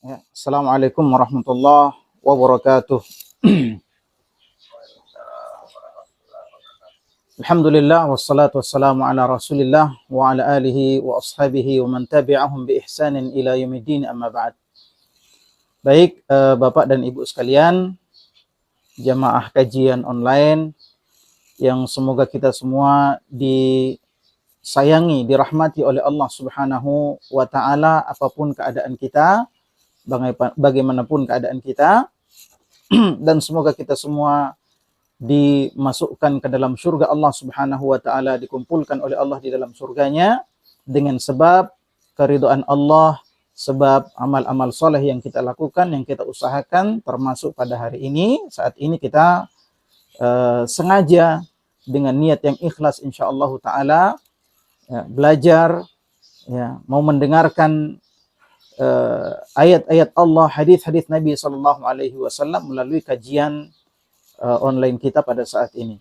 Ya, Assalamualaikum warahmatullahi wabarakatuh. Alhamdulillah wassalatu wassalamu ala Rasulillah wa ala alihi wa ashabihi wa man tabi'ahum bi ihsanin ila yaumiddin, amma ba'd. Baik, Bapak dan Ibu sekalian, jamaah kajian online yang semoga kita semua disayangi, dirahmati oleh Allah Subhanahu wa taala apapun keadaan kita, bagaimanapun keadaan kita, dan semoga kita semua dimasukkan ke dalam surga Allah Subhanahu wa taala, dikumpulkan oleh Allah di dalam surganya dengan sebab keridhaan Allah, sebab amal-amal soleh yang kita lakukan, yang kita usahakan, termasuk pada hari ini, saat ini kita sengaja dengan niat yang ikhlas insyaallah taala belajar, mau mendengarkan ayat-ayat Allah, hadis-hadis Nabi sallallahu alaihi wasallam melalui kajian online kita pada saat ini.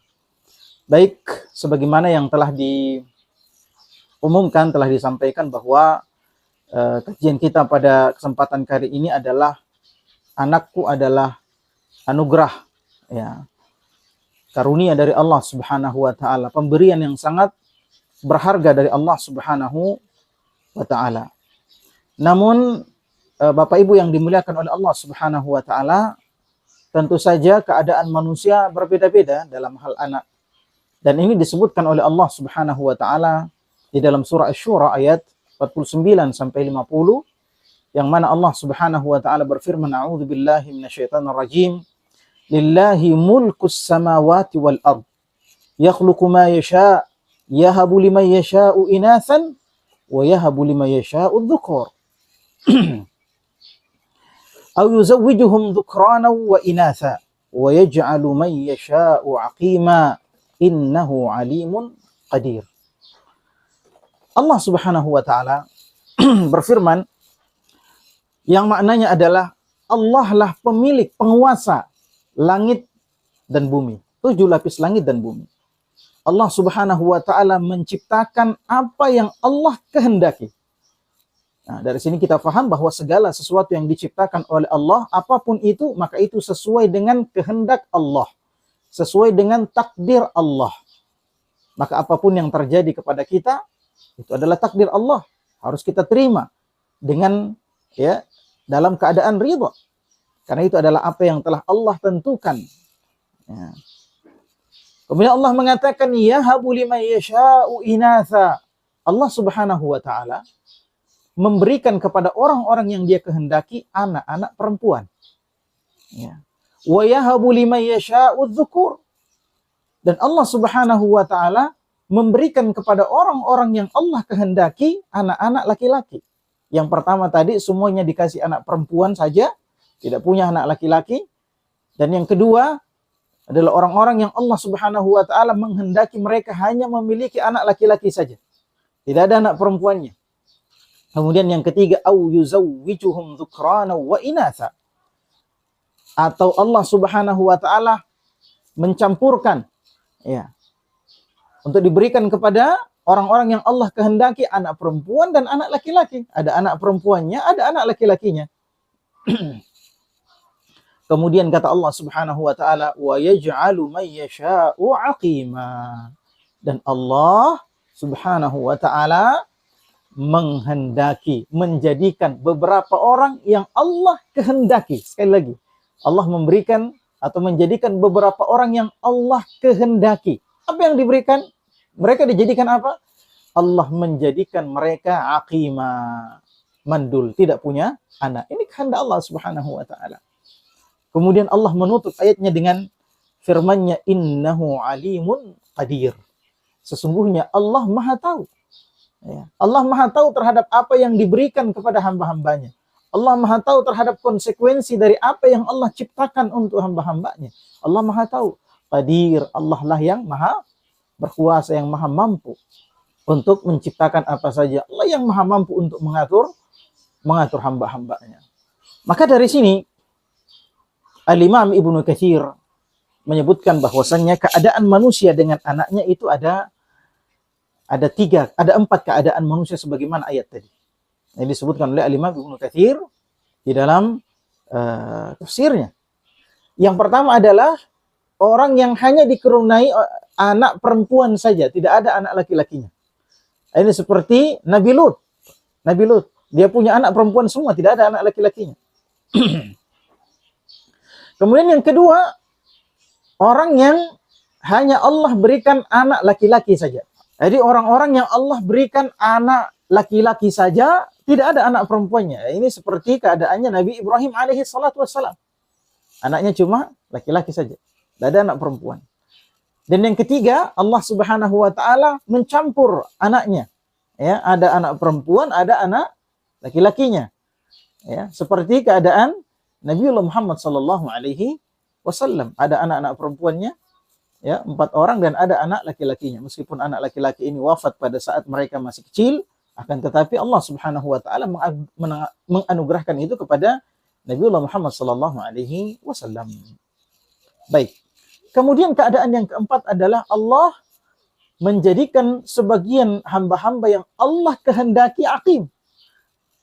Baik, sebagaimana yang telah diumumkan, telah disampaikan bahwa kajian kita pada kesempatan kali ini adalah anakku adalah anugerah, karunia dari Allah Subhanahu wa taala, pemberian yang sangat berharga dari Allah Subhanahu wa taala. Namun Bapak Ibu yang dimuliakan oleh Allah Subhanahu wa taala, tentu saja keadaan manusia berbeda-beda dalam hal anak. Dan ini disebutkan oleh Allah Subhanahu wa taala di dalam surah Asy-Syura ayat 49 sampai 50, yang mana Allah Subhanahu wa taala berfirman, a'udzubillahi minasyaitonir rajim, lillahi mulkus samawati wal ard, yakhluqu ma yasha, yahabu liman yasha'u inatsan wa yahabu liman yasha'u adh-dhukur. Aw yuzawwijuhum dhukrana wa inatha wa yaj'alu man yasha'u 'aqima innahu 'alimun qadir. Allah Subhanahu wa taala berfirman yang maknanya adalah Allah lah pemilik, penguasa langit dan bumi, 7 lapis langit dan bumi. Allah Subhanahu wa taala menciptakan apa yang Allah kehendaki. Nah, dari sini kita paham bahwa segala sesuatu yang diciptakan oleh Allah, apapun itu, maka itu sesuai dengan kehendak Allah, sesuai dengan takdir Allah. Maka apapun yang terjadi kepada kita, itu adalah takdir Allah. Harus kita terima dengan dalam keadaan ridha. Karena itu adalah apa yang telah Allah tentukan. Kemudian Allah mengatakan, yahabu liman yasha'u inatha. Allah Subhanahu wa taala memberikan kepada orang-orang yang dia kehendaki anak-anak perempuan. Wa yahabu liman yasha'u adh-dhukur. Dan Allah Subhanahu wa taala memberikan kepada orang-orang yang Allah kehendaki anak-anak laki-laki. Yang pertama tadi semuanya dikasih anak perempuan saja, tidak punya anak laki-laki. Dan yang kedua adalah orang-orang yang Allah Subhanahu wa taala menghendaki mereka hanya memiliki anak laki-laki saja, tidak ada anak perempuannya. Kemudian yang ketiga, au yuzawwijuhum dhukrana wa inatha. Atau Allah Subhanahu wa taala mencampurkan untuk diberikan kepada orang-orang yang Allah kehendaki anak perempuan dan anak laki-laki. Ada anak perempuannya, ada anak laki-lakinya. Kemudian kata Allah Subhanahu wa taala, wa yaj'alu man yasha'u 'aqima. Dan Allah Subhanahu wa taala menghendaki, menjadikan beberapa orang yang Allah kehendaki. Sekali lagi, Allah memberikan atau menjadikan beberapa orang yang Allah kehendaki. Apa yang diberikan? Mereka dijadikan apa? Allah menjadikan mereka aqima, mandul, tidak punya anak. Ini kehendak Allah Subhanahu wa taala. Kemudian Allah menutup ayatnya dengan firman-Nya, innahu alimun qadir. Sesungguhnya Allah Maha tahu. Allah Maha tahu terhadap apa yang diberikan kepada hamba-hambanya. Allah Maha tahu terhadap konsekuensi dari apa yang Allah ciptakan untuk hamba-hambanya. Allah Maha tahu. Qadir, Allah lah yang Maha berkuasa, yang Maha mampu untuk menciptakan apa saja. Allah yang Maha mampu untuk mengatur hamba-hambanya. Maka dari sini Al-Imam Ibnu Katsir menyebutkan bahwasannya keadaan manusia dengan anaknya itu ada 4 keadaan manusia sebagaimana ayat tadi. Yang disebutkan oleh Al-Imam Ibnu Katsir di dalam tafsirnya. Yang pertama adalah orang yang hanya dikaruniai anak perempuan saja, tidak ada anak laki-lakinya. Ini seperti Nabi Lut. Nabi Lut, dia punya anak perempuan semua, tidak ada anak laki-lakinya. Kemudian yang kedua, orang yang hanya Allah berikan anak laki-laki saja. Jadi orang-orang yang Allah berikan anak laki-laki saja, tidak ada anak perempuannya. Ini seperti keadaannya Nabi Ibrahim alaihi salatu wassalam. Anaknya cuma laki-laki saja, tidak ada anak perempuan. Dan yang ketiga, Allah Subhanahu wa taala mencampur anaknya. Ya, ada anak perempuan, ada anak laki-lakinya. Ya, seperti keadaan Nabiullah Muhammad sallallahu alaihi wasallam, ada anak-anak perempuannya, ya, 4 orang, dan ada anak laki-lakinya. Meskipun anak laki-laki ini wafat pada saat mereka masih kecil, akan tetapi Allah Subhanahu wa taala menganugerahkan itu kepada Nabiullah Muhammad sallallahu alaihi wasallam. Baik. Kemudian keadaan yang keempat adalah Allah menjadikan sebagian hamba-hamba yang Allah kehendaki aqim.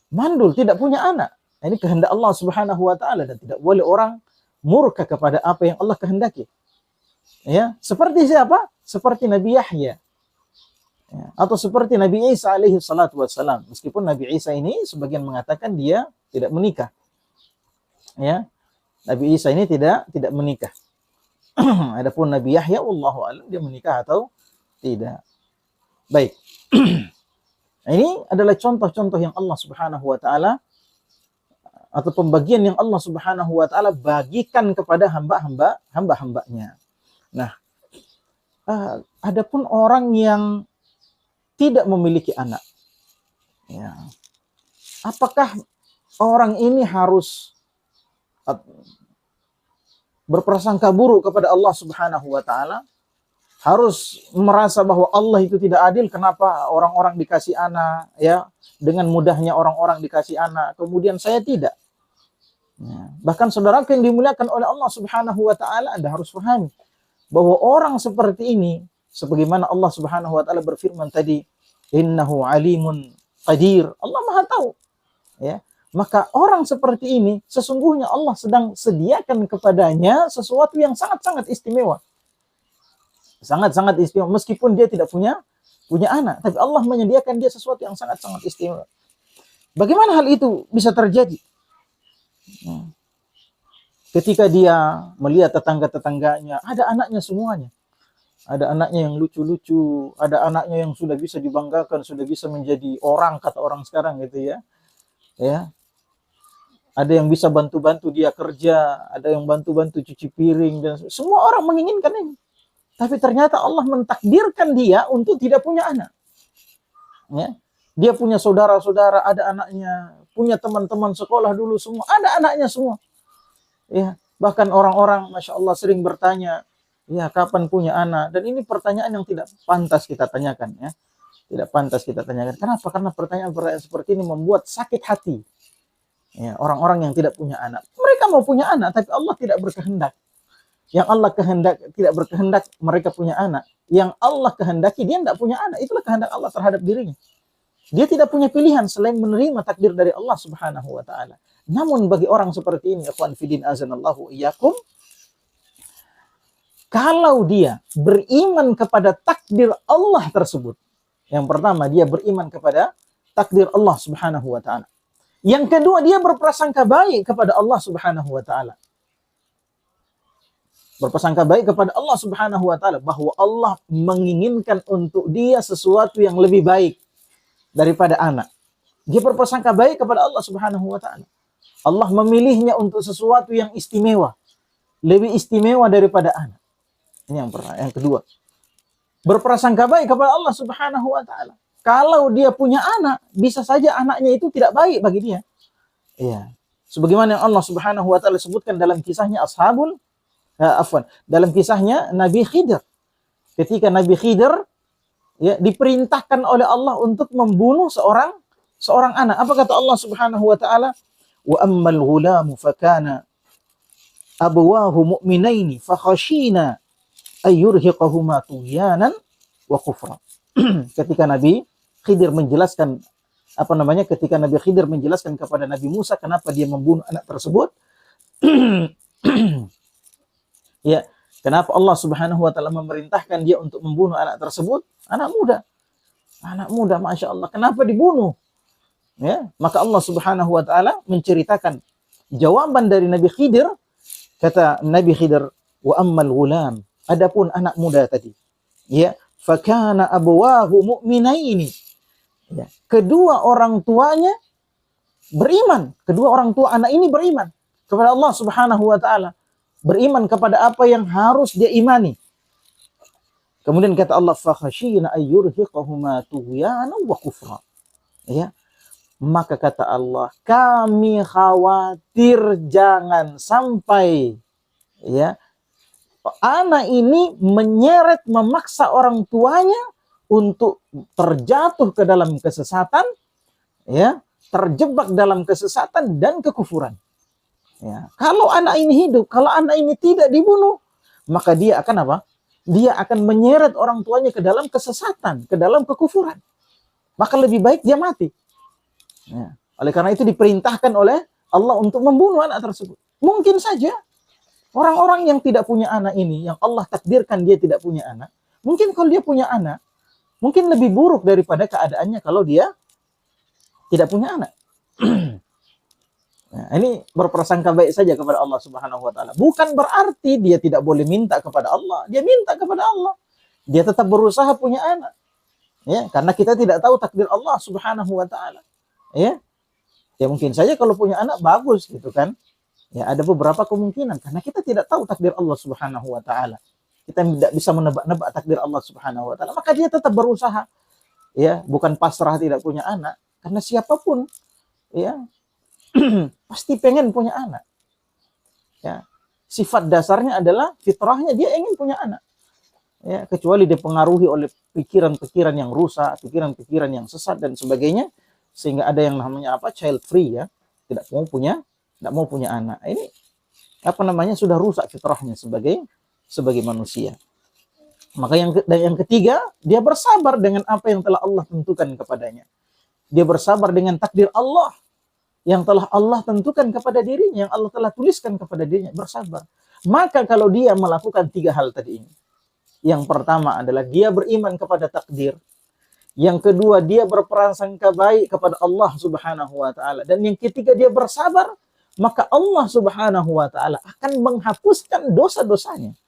Mandul, tidak punya anak. Ini kehendak Allah Subhanahu wa taala, dan tidak boleh orang murka kepada apa yang Allah kehendaki. Ya, seperti siapa? Seperti Nabi Yahya. Ya, atau seperti Nabi Isa alaihi salatu wassalam. Meskipun Nabi Isa ini sebagian mengatakan dia tidak menikah. Ya. Nabi Isa ini tidak menikah. Adapun Nabi Yahya, wallahu a'lam, dia menikah atau tidak. Baik. Ini adalah contoh-contoh yang Allah Subhanahu wa taala, atau pembagian yang Allah Subhanahu wa taala bagikan kepada hamba-hambanya. Nah, adapun orang yang tidak memiliki anak, ya, apakah orang ini harus berprasangka buruk kepada Allah Subhanahu wa taala? Harus merasa bahwa Allah itu tidak adil, kenapa orang-orang dikasih anak, ya, dengan mudahnya orang-orang dikasih anak, kemudian saya tidak. Ya. Bahkan saudaraku yang dimuliakan oleh Allah Subhanahu wa taala, Anda harus pahami bahwa orang seperti ini, sebagaimana Allah Subhanahu wa taala berfirman tadi, innahu alimun qadir, Allah Maha tahu. Ya. Maka orang seperti ini sesungguhnya Allah sedang sediakan kepadanya sesuatu yang sangat-sangat istimewa. Sangat-sangat istimewa, meskipun dia tidak punya anak, tapi Allah menyediakan dia sesuatu yang sangat-sangat istimewa. Bagaimana hal itu bisa terjadi? Ketika dia melihat tetangga-tetangganya, ada anaknya semuanya. Ada anaknya yang lucu-lucu, ada anaknya yang sudah bisa dibanggakan, sudah bisa menjadi orang, kata orang sekarang gitu ya. Ya. Ada yang bisa bantu-bantu dia kerja, ada yang bantu-bantu cuci piring, dan semua orang menginginkan ini. Tapi ternyata Allah mentakdirkan dia untuk tidak punya anak. Ya. Dia punya saudara-saudara, ada anaknya, punya teman-teman sekolah dulu semua, ada anaknya semua. Ya, bahkan orang-orang, masya Allah, sering bertanya, ya, kapan punya anak? Dan ini pertanyaan yang tidak pantas kita tanyakan, ya. Tidak pantas kita tanyakan. Kenapa? Karena pertanyaan-pertanyaan seperti ini membuat sakit hati. Ya, orang-orang yang tidak punya anak. Mereka mau punya anak, tapi Allah tidak berkehendak. Yang Allah tidak berkehendak mereka punya anak. Yang Allah kehendaki dia tidak punya anak. Itulah kehendak Allah terhadap dirinya. Dia tidak punya pilihan selain menerima takdir dari Allah Subhanahu wa taala. Namun bagi orang seperti ini, ikhwan fillah azanallahu iyyakum, kalau dia beriman kepada takdir Allah tersebut, yang pertama dia beriman kepada takdir Allah Subhanahu wa taala. Yang kedua, dia berprasangka baik kepada Allah Subhanahu wa taala. Berprasangka baik kepada Allah Subhanahu wa taala bahwa Allah menginginkan untuk dia sesuatu yang lebih baik daripada anak. Dia berprasangka baik kepada Allah Subhanahu wa taala. Allah memilihnya untuk sesuatu yang istimewa, lebih istimewa daripada anak. Ini yang pertama. Yang kedua, berprasangka baik kepada Allah Subhanahu wa taala. Kalau dia punya anak, bisa saja anaknya itu tidak baik bagi dia. Iya. Sebagaimana yang Allah Subhanahu wa taala sebutkan dalam kisahnya dalam kisahnya Nabi Khidir. Ketika Nabi Khidir, ya, diperintahkan oleh Allah untuk membunuh seorang anak. Apa kata Allah Subhanahu wa taala? Wa ammal ghulamu fakana abawahu mu'minaini fakhashina ayyurhiqahuma tughyanan wa kufra. Ketika Nabi Khidir menjelaskan ketika Nabi Khidir menjelaskan kepada Nabi Musa kenapa dia membunuh anak tersebut. Ya, kenapa Allah Subhanahu wa taala memerintahkan dia untuk membunuh anak tersebut? Anak muda, Masya Allah. Kenapa dibunuh? Ya, maka Allah Subhanahu wa taala menceritakan jawaban dari Nabi Khidir. Kata Nabi Khidir, wa ammal ghulam, adapun anak muda tadi, ya, fakana abwahu mu'minaini. Ya, kedua orang tuanya beriman. Kedua orang tua anak ini beriman kepada Allah Subhanahu wa taala. Beriman kepada apa yang harus dia imani. Kemudian kata Allah, fa khashina ayyurhiqahuma tughyana wa kufra. Ya. Maka kata Allah, kami khawatir jangan sampai ya anak ini menyeret, memaksa orang tuanya untuk terjatuh ke dalam kesesatan, ya, terjebak dalam kesesatan dan kekufuran. Ya, kalau anak ini hidup, kalau anak ini tidak dibunuh, maka dia akan apa? Dia akan menyeret orang tuanya ke dalam kesesatan, ke dalam kekufuran. Maka lebih baik dia mati. Ya. Oleh karena itu diperintahkan oleh Allah untuk membunuh anak tersebut. Mungkin saja orang-orang yang tidak punya anak ini, yang Allah takdirkan dia tidak punya anak, mungkin kalau dia punya anak, mungkin lebih buruk daripada keadaannya kalau dia tidak punya anak. Nah, ini berprasangka baik saja kepada Allah Subhanahu wa taala. Bukan berarti dia tidak boleh minta kepada Allah. Dia minta kepada Allah. Dia tetap berusaha punya anak. Ya, karena kita tidak tahu takdir Allah Subhanahu wa taala. Ya. Ya mungkin saja kalau punya anak bagus gitu kan. Ya, ada beberapa kemungkinan karena kita tidak tahu takdir Allah Subhanahu wa taala. Kita tidak bisa menebak-nebak takdir Allah Subhanahu wa taala. Maka dia tetap berusaha. Ya, bukan pasrah tidak punya anak, karena siapapun ya pasti pengen punya anak. Ya. Sifat dasarnya adalah fitrahnya dia ingin punya anak. Ya, kecuali dipengaruhi oleh pikiran-pikiran yang rusak, pikiran-pikiran yang sesat dan sebagainya, sehingga ada yang namanya apa? Child free ya. Tidak mau punya anak. Ini sudah rusak fitrahnya sebagai manusia. Maka yang ketiga, dia bersabar dengan apa yang telah Allah tentukan kepadanya. Dia bersabar dengan takdir Allah yang telah Allah tentukan kepada dirinya, yang Allah telah tuliskan kepada dirinya, bersabar. Maka kalau dia melakukan 3 hal tadi ini. Yang pertama adalah dia beriman kepada takdir. Yang kedua, dia berprasangka baik kepada Allah Subhanahu wa taala. Dan yang ketiga, dia bersabar, maka Allah Subhanahu wa taala akan menghapuskan dosa-dosanya.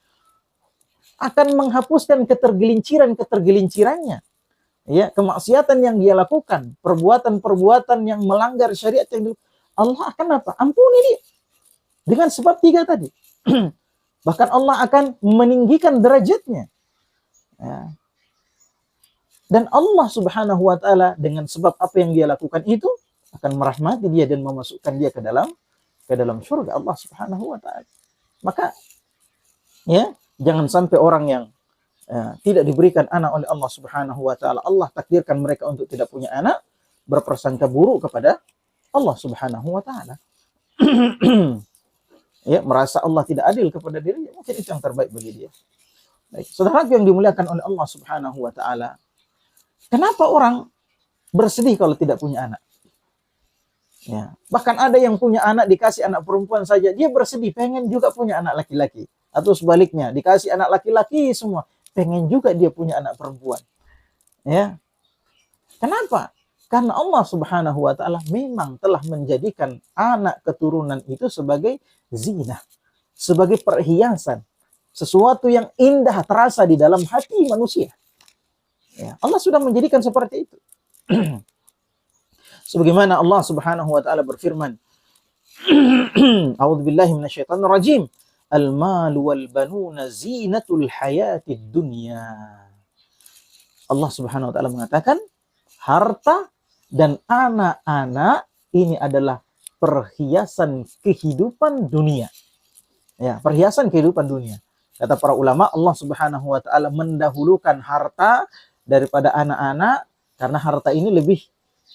Akan menghapuskan ketergelincirannya. Ya, kemaksiatan yang dia lakukan, perbuatan-perbuatan yang melanggar syariat yang Allah akan apa? Ampuni dia. Dengan sebab 3 tadi. Bahkan Allah akan meninggikan derajatnya. Ya. Dan Allah Subhanahu wa taala dengan sebab apa yang dia lakukan itu akan merahmati dia dan memasukkan dia ke dalam surga Allah Subhanahu wa taala. Maka ya, jangan sampai orang yang tidak diberikan anak oleh Allah Subhanahu wa taala, Allah takdirkan mereka untuk tidak punya anak, berprasangka buruk kepada Allah Subhanahu wa taala. Ya, merasa Allah tidak adil kepada dirinya, mungkin itu yang terbaik bagi dia. Baik, saudara yang dimuliakan oleh Allah Subhanahu wa taala. Kenapa orang bersedih kalau tidak punya anak? Ya, bahkan ada yang punya anak dikasih anak perempuan saja, dia bersedih pengen juga punya anak laki-laki. Atau sebaliknya, dikasih anak laki-laki semua, pengen juga dia punya anak perempuan. Ya. Kenapa? Karena Allah Subhanahu wa taala memang telah menjadikan anak keturunan itu sebagai zinah, sebagai perhiasan, sesuatu yang indah terasa di dalam hati manusia. Ya, Allah sudah menjadikan seperti itu. Sebagaimana Allah Subhanahu wa taala berfirman, A'udzubillahi minasyaitonir rajim. Al-malu wal banuna zinatul hayatid dunya. Allah Subhanahu wa taala mengatakan, harta dan anak-anak ini adalah perhiasan kehidupan dunia. Ya, perhiasan kehidupan dunia. Kata para ulama, Allah Subhanahu wa taala mendahulukan harta daripada anak-anak karena harta ini lebih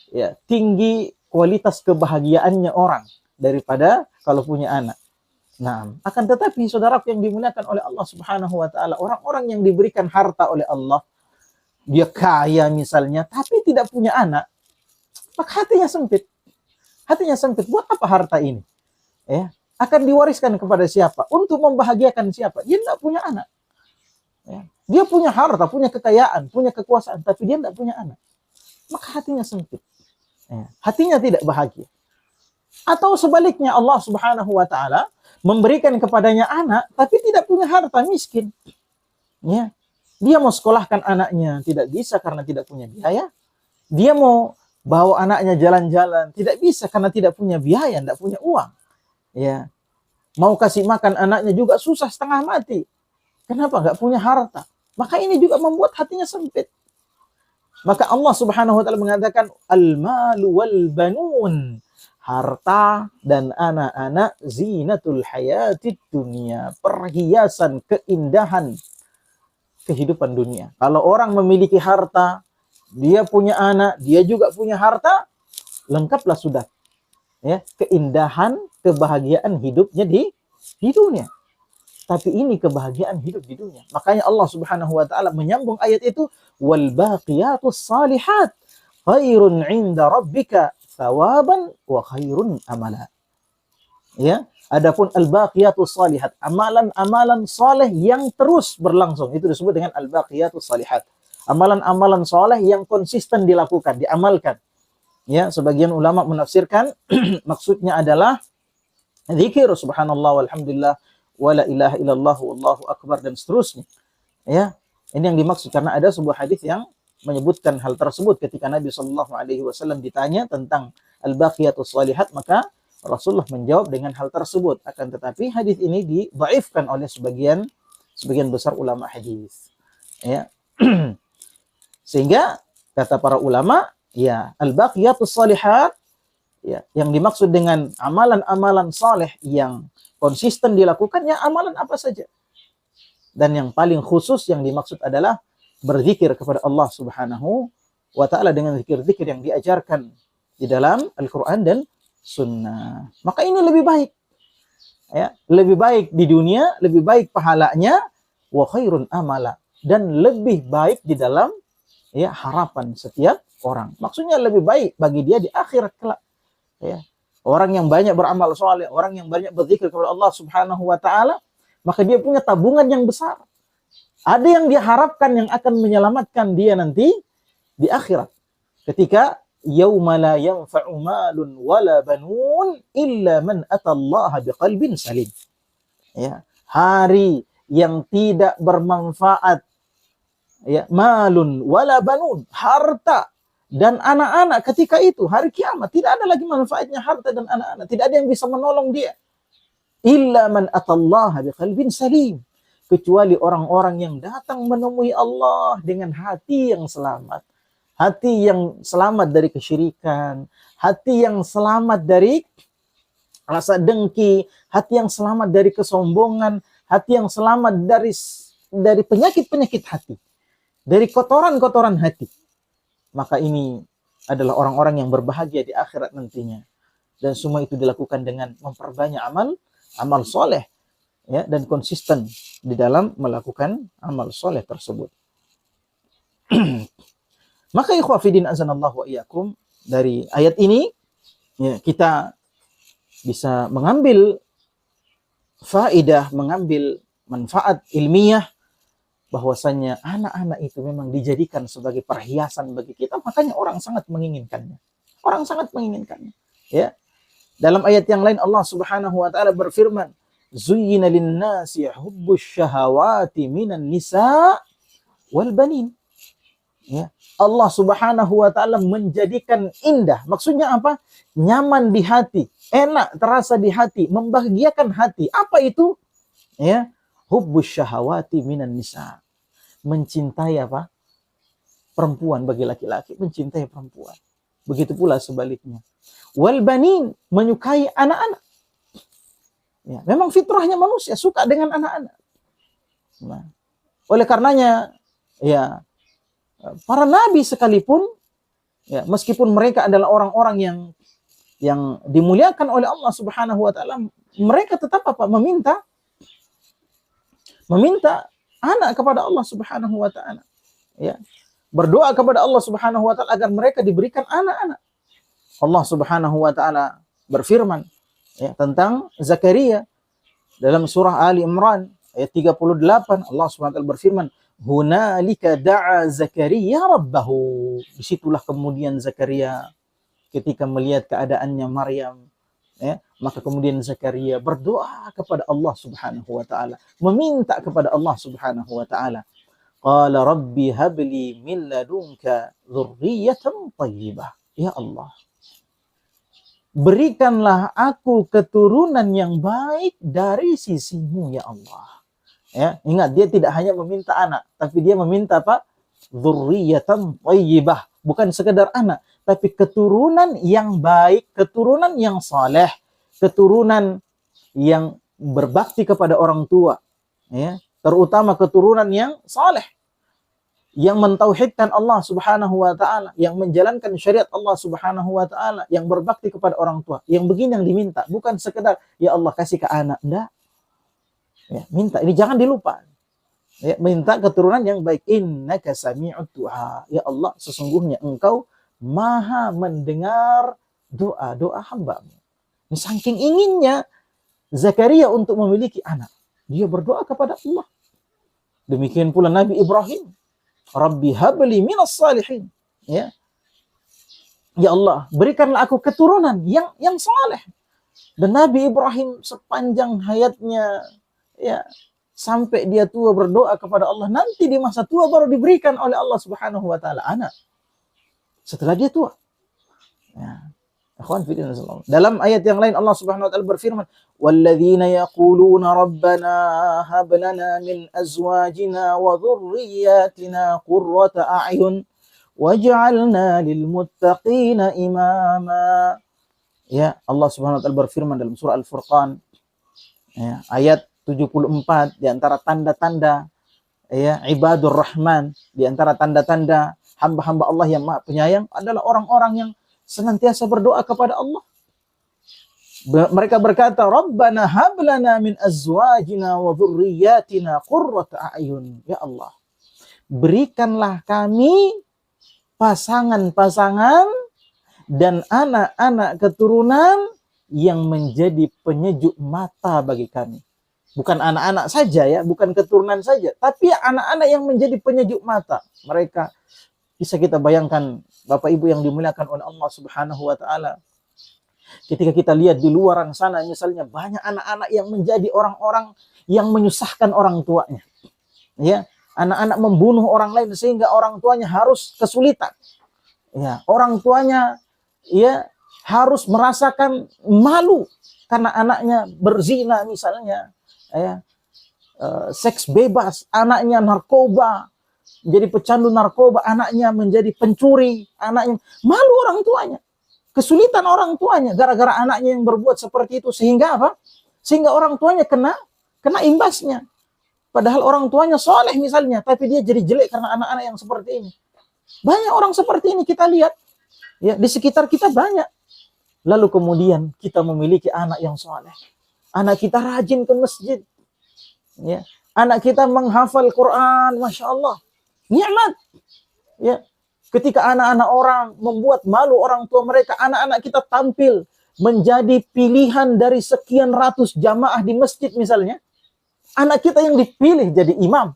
ya tinggi kualitas kebahagiaannya orang daripada kalau punya anak. Nah, akan tetapi saudaraku yang dimuliakan oleh Allah Subhanahu wa taala, orang-orang yang diberikan harta oleh Allah, dia kaya misalnya tapi tidak punya anak, maka hatinya sempit. Hatinya sempit. Buat apa harta ini? Ya, akan diwariskan kepada siapa? Untuk membahagiakan siapa? Dia tidak punya anak. Ya. Dia punya harta, punya kekayaan, punya kekuasaan, tapi dia tidak punya anak. Maka hatinya sempit. Ya. Hatinya tidak bahagia. Atau sebaliknya Allah Subhanahu wa taala memberikan kepadanya anak tapi tidak punya harta, miskin. Ya. Dia mau sekolahkan anaknya tidak bisa karena tidak punya biaya. Dia mau bawa anaknya jalan-jalan tidak bisa karena tidak punya biaya, tidak punya uang. Ya. Mau kasih makan anaknya juga susah, setengah mati. Kenapa? Enggak punya harta. Maka ini juga membuat hatinya sempit. Maka Allah Subhanahu wa taala mengatakan al-malu wal banun. Harta dan anak-anak zinatul hayatid dunia, perhiasan keindahan kehidupan dunia. Kalau orang memiliki harta, dia punya anak, dia juga punya harta, lengkaplah sudah. Ya, keindahan, kebahagiaan hidupnya di dunia. Tapi ini kebahagiaan hidup di dunia. Makanya Allah Subhanahu wa taala menyambung ayat itu, wal baqiyatus salihat khairun 'inda rabbika thawaban wa khairun amala. Ya, adapun al-baqiyatus salihat, amalan-amalan saleh yang terus berlangsung, itu disebut dengan al-baqiyatus salihat. Amalan-amalan saleh yang konsisten dilakukan, diamalkan. Ya, sebagian ulama menafsirkan maksudnya adalah zikir subhanallah walhamdulillah wala ilaha illallah wallahu akbar dan seterusnya. Ya, ini yang dimaksud karena ada sebuah hadis yang menyebutkan hal tersebut ketika Nabi Shallallahu Alaihi Wasallam ditanya tentang al-baqiyatus salihat, maka Rasulullah menjawab dengan hal tersebut. Akan tetapi hadis ini didhaifkan oleh sebagian besar ulama hadis. Ya. Sehingga kata para ulama, ya, al-baqiyatus salihat, ya, yang dimaksud dengan amalan-amalan saleh yang konsisten dilakukan, ya amalan apa saja. Dan yang paling khusus yang dimaksud adalah berzikir kepada Allah Subhanahu wa taala dengan zikir-zikir yang diajarkan di dalam Al-Qur'an dan sunnah. Maka ini lebih baik. Ya, lebih baik di dunia, lebih baik pahalanya, wa khairun amala, dan lebih baik di dalam, ya, harapan setiap orang. Maksudnya lebih baik bagi dia di akhirat kelak. Ya. Orang yang banyak beramal saleh, orang yang banyak berzikir kepada Allah Subhanahu wa taala, maka dia punya tabungan yang besar. Ada yang diharapkan yang akan menyelamatkan dia nanti di akhirat. Ketika yauma la yanfa'u malun wala banun illa man atallaha biqalbin salim. Ya, hari yang tidak bermanfaat, ya, malun wala banun, harta dan anak-anak, ketika itu hari kiamat tidak ada lagi manfaatnya harta dan anak-anak, tidak ada yang bisa menolong dia. Illa man atallaha biqalbin salim, kecuali orang-orang yang datang menemui Allah dengan hati yang selamat. Hati yang selamat dari kesyirikan, hati yang selamat dari rasa dengki, hati yang selamat dari kesombongan, hati yang selamat dari penyakit-penyakit hati, dari kotoran-kotoran hati. Maka ini adalah orang-orang yang berbahagia di akhirat nantinya. Dan semua itu dilakukan dengan memperbanyak amal soleh, ya, dan konsisten di dalam melakukan amal soleh tersebut. Maka ikhwafidin azanallahu wa iyyakum, dari ayat ini, ya, kita bisa mengambil faidah, mengambil manfaat ilmiah bahwasanya anak-anak itu memang dijadikan sebagai perhiasan bagi kita, makanya orang sangat menginginkannya. Orang sangat menginginkannya. Ya. Dalam ayat yang lain Allah Subhanahu wa taala berfirman, "Zuyyina lin-nasi hubbus syahawati minan nisa wal banin." Ya. Allah Subhanahu wa taala menjadikan indah. Maksudnya apa? Nyaman di hati, enak terasa di hati, membahagiakan hati. Apa itu? Ya, hubbus syahawati minan nisa. Mencintai apa? Perempuan bagi laki-laki, mencintai perempuan. Begitu pula sebaliknya. Wal banin, menyukai anak-anak. Ya, memang fitrahnya manusia suka dengan anak-anak. Nah, oleh karenanya, ya, para nabi sekalipun, ya, meskipun mereka adalah orang-orang yang dimuliakan oleh Allah Subhanahu wa taala, mereka tetap apa? Meminta anak kepada Allah Subhanahu wa taala. Ya. Berdoa kepada Allah Subhanahu wa taala agar mereka diberikan anak-anak. Allah Subhanahu wa taala berfirman ya tentang Zakaria dalam surah Ali Imran ayat 38. Allah Subhanahu wa taala berfirman, "Hunalika da'a Zakaria rabbahu." Disitulah kemudian Zakaria ketika melihat keadaannya Maryam, ya, maka kemudian Zakaria berdoa kepada Allah Subhanahu wa taala, meminta kepada Allah Subhanahu wa taala. Qala rabbi habli min ladunka dzurriyyatan thayyibah. Ya Allah, berikanlah aku keturunan yang baik dari sisimu ya Allah. Ya, ingat dia tidak hanya meminta anak, tapi dia meminta apa? Dzurriyyatan thayyibah, bukan sekedar anak, tapi keturunan yang baik, keturunan yang saleh, keturunan yang berbakti kepada orang tua, ya, terutama keturunan yang saleh, yang mentauhidkan Allah Subhanahu wa taala, yang menjalankan syariat Allah Subhanahu wa taala, yang berbakti kepada orang tua. Yang begini yang diminta, bukan sekedar ya Allah kasih ke anak, enggak. Ya, minta ini jangan dilupa. Ya, minta keturunan yang baik. Innaka sami'ud du'a. Ya Allah, sesungguhnya Engkau Maha mendengar doa-doa hamba-Mu. Ini saking inginnya Zakaria untuk memiliki anak, dia berdoa kepada Allah. Demikian pula Nabi Ibrahim, Rabbi habli minas salihin. Ya. Ya Allah, berikanlah aku keturunan yang saleh. Dan Nabi Ibrahim sepanjang hayatnya, ya, sampai dia tua berdoa kepada Allah, nanti di masa tua baru diberikan oleh Allah Subhanahu wa taala anak. Setelah dia tua. Ya. Dalam ayat yang lain Allah Subhanahu wa taala berfirman, "Walladzina yaquluna rabbana hab lana min azwajina wa dhurriyyatina qurrata a'yun waj'alna lil muttaqina imama." Ya, Allah Subhanahu wa taala berfirman dalam surah Al-Furqan, ya, ayat 74, di antara tanda-tanda ya ibadur rahman, di antara tanda-tanda hamba-hamba Allah yang Maha Penyayang adalah orang-orang yang senantiasa berdoa kepada Allah. Mereka berkata, Rabbana hablana min azwajina wa dhurriyyatina qurrata a'yun. Ya Allah, berikanlah kami pasangan-pasangan dan anak-anak keturunan yang menjadi penyejuk mata bagi kami. Bukan anak-anak saja ya, bukan keturunan saja, tapi anak-anak yang menjadi penyejuk mata. Mereka bisa kita bayangkan, Bapak Ibu yang dimuliakan oleh Allah Subhanahu wa taala. Ketika kita lihat di luaran sana misalnya banyak anak-anak yang menjadi orang-orang yang menyusahkan orang tuanya. Ya, anak-anak membunuh orang lain sehingga orang tuanya harus kesulitan. Ya, orang tuanya ya harus merasakan malu karena anaknya berzina misalnya, ya. Seks bebas, anaknya narkoba, jadi pecandu narkoba, anaknya menjadi pencuri, anaknya malu orang tuanya, kesulitan orang tuanya gara-gara anaknya yang berbuat seperti itu, sehingga apa? Sehingga orang tuanya kena imbasnya. Padahal orang tuanya soleh misalnya, tapi dia jadi jelek karena anak-anak yang seperti ini. Banyak orang seperti ini kita lihat, ya, di sekitar kita banyak. Lalu kemudian kita memiliki anak yang soleh, anak kita rajin ke masjid, ya, anak kita menghafal Quran, masya Allah. Nikmat. Ya. Ketika anak-anak orang membuat malu orang tua mereka, anak-anak kita tampil menjadi pilihan dari sekian ratus jamaah di masjid misalnya. Anak kita yang dipilih jadi imam.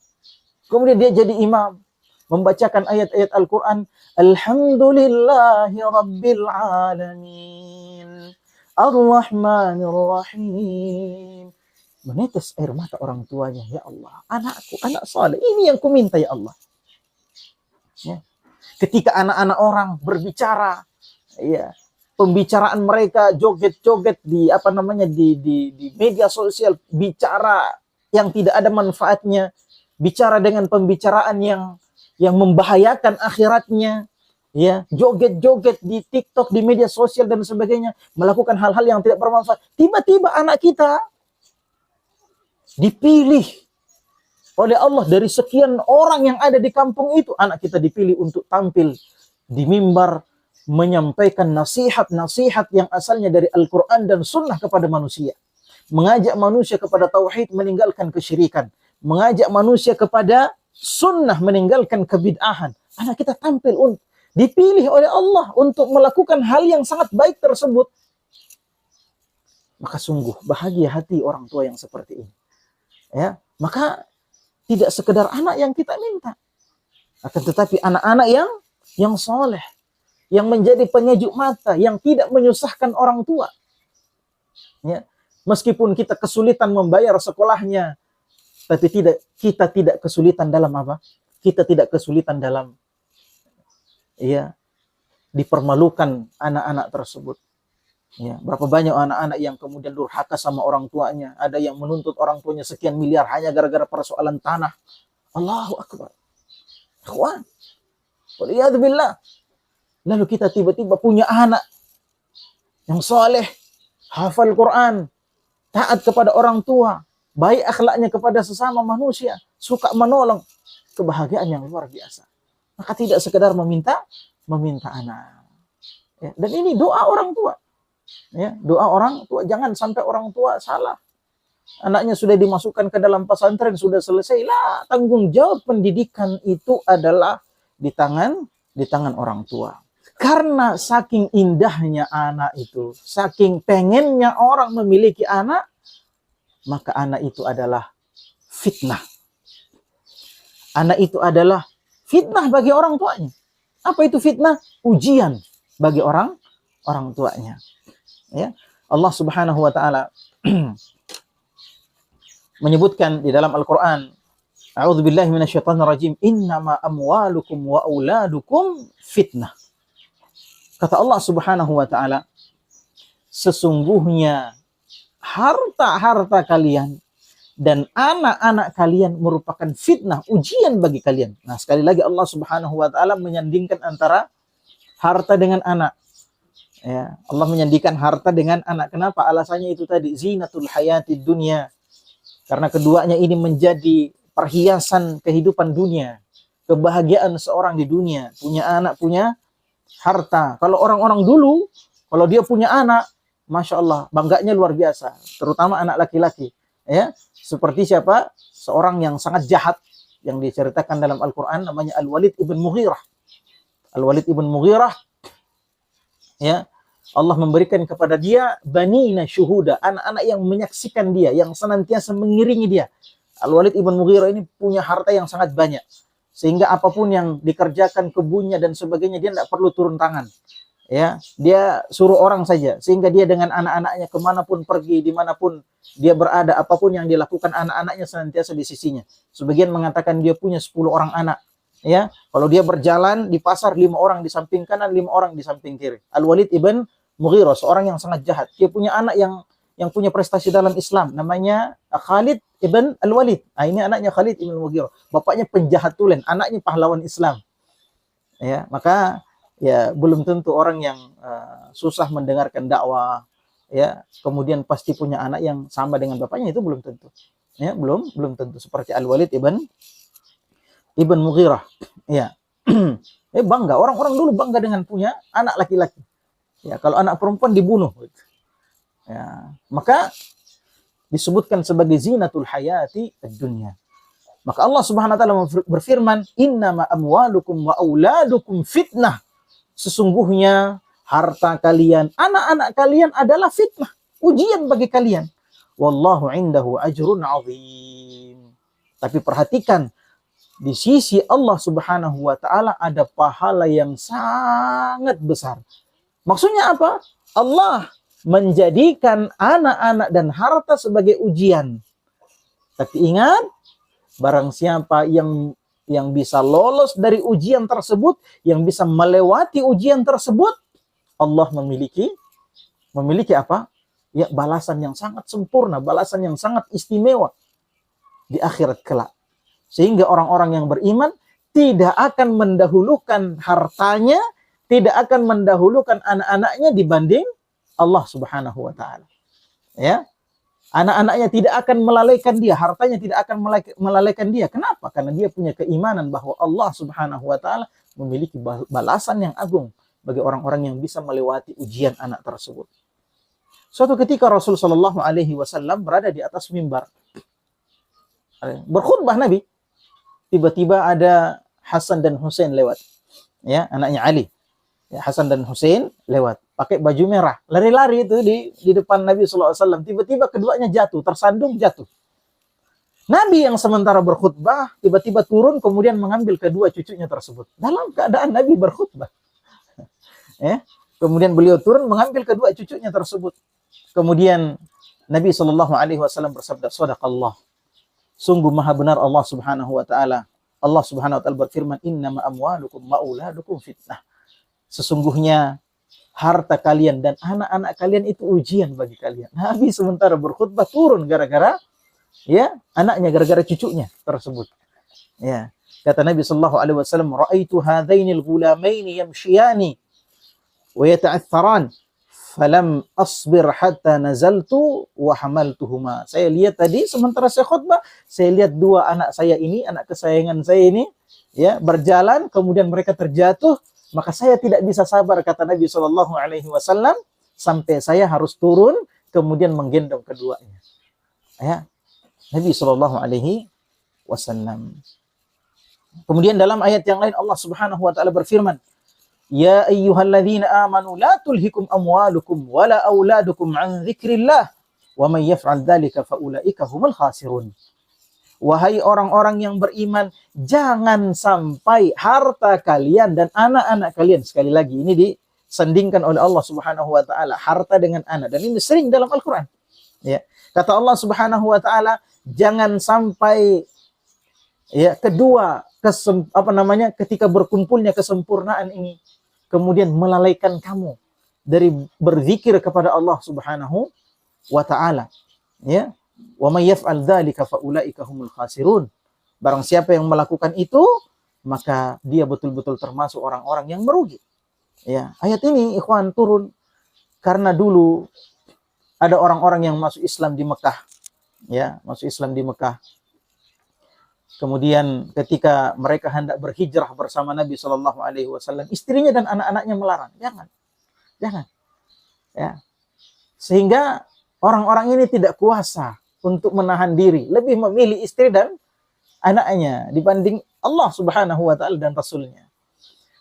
Kemudian dia jadi imam, membacakan ayat-ayat Al-Quran. Alhamdulillahi Rabbil Alamin, Ar-Rahmanir Rahim. Menetes air mata orang tuanya. Ya Allah, anakku, anak saleh, ini yang kuminta ya Allah. Ya. Ketika anak-anak orang berbicara, ya, pembicaraan mereka joget-joget di di media sosial, bicara yang tidak ada manfaatnya, bicara dengan pembicaraan yang membahayakan akhiratnya, ya, joget-joget di TikTok, di media sosial dan sebagainya, melakukan hal-hal yang tidak bermanfaat. Tiba-tiba anak kita dipilih oleh Allah dari sekian orang yang ada di kampung itu, anak kita dipilih untuk tampil di mimbar menyampaikan nasihat-nasihat yang asalnya dari Al-Quran dan Sunnah kepada manusia, mengajak manusia kepada tauhid, meninggalkan kesyirikan, mengajak manusia kepada sunnah, meninggalkan kebid'ahan. Anak kita tampil dipilih oleh Allah untuk melakukan hal yang sangat baik tersebut. Maka sungguh bahagia hati orang tua yang seperti ini. Ya, maka tidak sekedar anak yang kita minta, akan tetapi anak-anak yang soleh, yang menjadi penyejuk mata, yang tidak menyusahkan orang tua. Ya, meskipun kita kesulitan membayar sekolahnya, tapi kita tidak kesulitan dalam apa? Kita tidak kesulitan dalam dipermalukan anak-anak tersebut. Ya, berapa banyak anak-anak yang kemudian durhaka sama orang tuanya, ada yang menuntut orang tuanya sekian miliar hanya gara-gara persoalan tanah. Allahu Akbar. Ikhwan, waliyadzubillah. Lalu kita tiba-tiba punya anak yang soleh, hafal Quran, taat kepada orang tua, baik akhlaknya kepada sesama manusia, suka menolong. Kebahagiaan yang luar biasa. Maka tidak sekedar meminta anak. Ya, dan ini doa orang tua. Ya, doa orang tua, jangan sampai orang tua salah. Anaknya sudah dimasukkan ke dalam pesantren, sudah selesai. Lah, tanggung jawab pendidikan itu adalah di tangan orang tua. Karena saking indahnya anak itu, saking pengennya orang memiliki anak, maka anak itu adalah fitnah. Anak itu adalah fitnah bagi orang tuanya. Apa itu fitnah? Ujian bagi orang tuanya. Ya, Allah Subhanahu wa taala menyebutkan di dalam Al-Qur'an, A'udzubillahi minasyaitonirrajim, innama amwalukum wa auladukum fitnah. Kata Allah Subhanahu wa taala, sesungguhnya harta-harta kalian dan anak-anak kalian merupakan fitnah, ujian bagi kalian. Nah, sekali lagi Allah Subhanahu wa taala menyandingkan antara harta dengan anak. Ya, Allah menyandingkan harta dengan anak. Kenapa? Alasannya itu tadi, zinatul hayatid dunya. Karena keduanya ini menjadi perhiasan kehidupan dunia, kebahagiaan seorang di dunia, punya anak, punya harta. Kalau orang-orang dulu, kalau dia punya anak, Masya Allah, bangganya luar biasa. Terutama anak laki-laki. Ya, seperti siapa? Seorang yang sangat jahat, yang diceritakan dalam Al-Quran, namanya Al-Walid ibn Mughirah. Al-Walid ibn Mughirah, ya, Allah memberikan kepada dia banina syuhuda, anak-anak yang menyaksikan dia, yang senantiasa mengiringi dia. Al-Walid ibn Mughirah ini punya harta yang sangat banyak, sehingga apapun yang dikerjakan kebunnya dan sebagainya, dia tidak perlu turun tangan. Ya, dia suruh orang saja, sehingga dia dengan anak-anaknya kemanapun pergi, dimanapun dia berada, apapun yang dilakukan, anak-anaknya senantiasa di sisinya. Sebagian mengatakan dia punya 10 orang anak. Ya, kalau dia berjalan di pasar, 5 orang di samping kanan, 5 orang di samping kiri. Al-Walid ibn Mughirah, seorang yang sangat jahat. Dia punya anak yang punya prestasi dalam Islam, namanya Khalid ibn Al-Walid. Nah, ini anaknya Khalid ibn Mughirah. Bapaknya penjahat tulen, anaknya pahlawan Islam. Ya, maka ya belum tentu orang yang susah mendengarkan dakwah, ya, kemudian pasti punya anak yang sama dengan bapaknya, itu belum tentu. Ya, belum tentu seperti Al-Walid ibn Mughirah. Ya. Bangga, orang-orang dulu bangga dengan punya anak laki-laki. Ya, kalau anak perempuan dibunuh. Ya, maka disebutkan sebagai zinatul hayati ad-dunya. Maka Allah Subhanahu wa taala berfirman, "Innama amwalukum wa auladukum fitnah." Sesungguhnya harta kalian, anak-anak kalian adalah fitnah, ujian bagi kalian. Wallahu indahu ajrun azim. Tapi perhatikan, di sisi Allah Subhanahu wa taala ada pahala yang sangat besar. Maksudnya apa? Allah menjadikan anak-anak dan harta sebagai ujian. Tapi ingat, barang siapa yang bisa lolos dari ujian tersebut, yang bisa melewati ujian tersebut, Allah memiliki apa? Ya, balasan yang sangat sempurna, balasan yang sangat istimewa di akhirat kelak. Sehingga orang-orang yang beriman tidak akan mendahulukan hartanya, tidak akan mendahulukan anak-anaknya dibanding Allah Subhanahu wa taala. Ya. Anak-anaknya tidak akan melalaikan dia, hartanya tidak akan melalaikan dia. Kenapa? Karena dia punya keimanan bahwa Allah Subhanahu wa taala memiliki balasan yang agung bagi orang-orang yang bisa melewati ujian anak tersebut. Suatu ketika Rasul sallallahu alaihi wasallam berada di atas mimbar. Berkhutbah Nabi. Tiba-tiba ada Hasan dan Husain lewat. ya, anaknya Ali. Ya, Hasan dan Hussein lewat pakai baju merah, lari-lari itu di depan Nabi SAW. Tiba-tiba keduanya jatuh, tersandung jatuh. Nabi yang sementara berkhutbah tiba-tiba turun kemudian mengambil kedua cucunya tersebut dalam keadaan Nabi berkhutbah. Ya, kemudian beliau turun mengambil kedua cucunya tersebut. Kemudian Nabi SAW bersabda, "Shadaqallah." Sungguh maha benar Allah Subhanahu wa taala. Allah Subhanahu wa taala berfirman, "Innama amwalukum wa auladukum fitnah." Sesungguhnya harta kalian dan anak-anak kalian itu ujian bagi kalian. Nabi sementara berkhutbah turun gara-gara ya anaknya, gara-gara cucunya tersebut. Ya, kata Nabi sallallahu alaihi wasallam, "Ra'aitu hadainil ghulamaini yamshiyani wa yata'atharan, falam asbir hatta nazaltu wa hamaltuhuma." Saya lihat tadi sementara saya khutbah, saya lihat dua anak saya ini, anak kesayangan saya ini, ya, berjalan kemudian mereka terjatuh, maka saya tidak bisa sabar, kata Nabi sallallahu alaihi wasallam, sampai saya harus turun kemudian menggendong keduanya. Ya, Nabi sallallahu alaihi wasallam. Kemudian dalam ayat yang lain Allah Subhanahu wa taala berfirman, "Ya ayyuhalladzina amanu la tulhikum amwalukum wala auladukum an dzikrillah wa may yaf'al dzalika faulaika humul khasirun." Wahai orang-orang yang beriman, jangan sampai harta kalian dan anak-anak kalian, sekali lagi ini disandingkan oleh Allah Subhanahu wa taala, harta dengan anak, dan ini sering dalam Al-Qur'an. Ya. Kata Allah Subhanahu wa taala, jangan sampai ya kedua ketika berkumpulnya kesempurnaan ini kemudian melalaikan kamu dari berzikir kepada Allah Subhanahu wa taala. Ya. Wa may yaf'al dzalika fa ulaika humul khasirun. Barang siapa yang melakukan itu, maka dia betul-betul termasuk orang-orang yang merugi. Ya, ayat ini ikhwan turun karena dulu ada orang-orang yang masuk Islam di Mekah. Ya, masuk Islam di Mekah. Kemudian ketika mereka hendak berhijrah bersama Nabi sallallahu alaihi wasallam, istrinya dan anak-anaknya melarang, jangan. Jangan. Ya. Sehingga orang-orang ini tidak kuasa untuk menahan diri, lebih memilih istri dan anaknya dibanding Allah Subhanahu wa taala dan Rasulnya.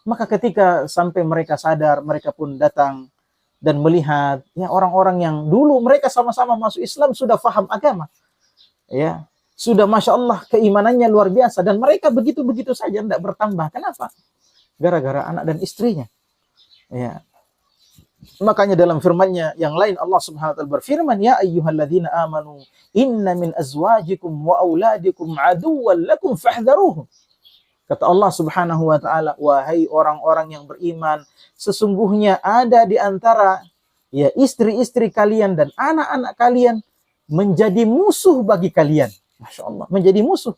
Maka ketika sampai mereka sadar, mereka pun datang dan melihat ya orang-orang yang dulu mereka sama-sama masuk Islam sudah faham agama. Ya, sudah Masya Allah keimanannya luar biasa, dan mereka begitu-begitu saja tidak bertambah. Kenapa? Gara-gara anak dan istrinya. Ya. Makanya dalam firman-Nya yang lain Allah Subhanahu wa taala berfirman, "Ya ayyuhalladzina amanu inna min azwajikum wa auladikum aduwwan lakum fahdharuhum." Kata Allah Subhanahu wa taala, wahai orang-orang yang beriman, sesungguhnya ada di antara ya istri-istri kalian dan anak-anak kalian menjadi musuh bagi kalian. Masya Allah, menjadi musuh.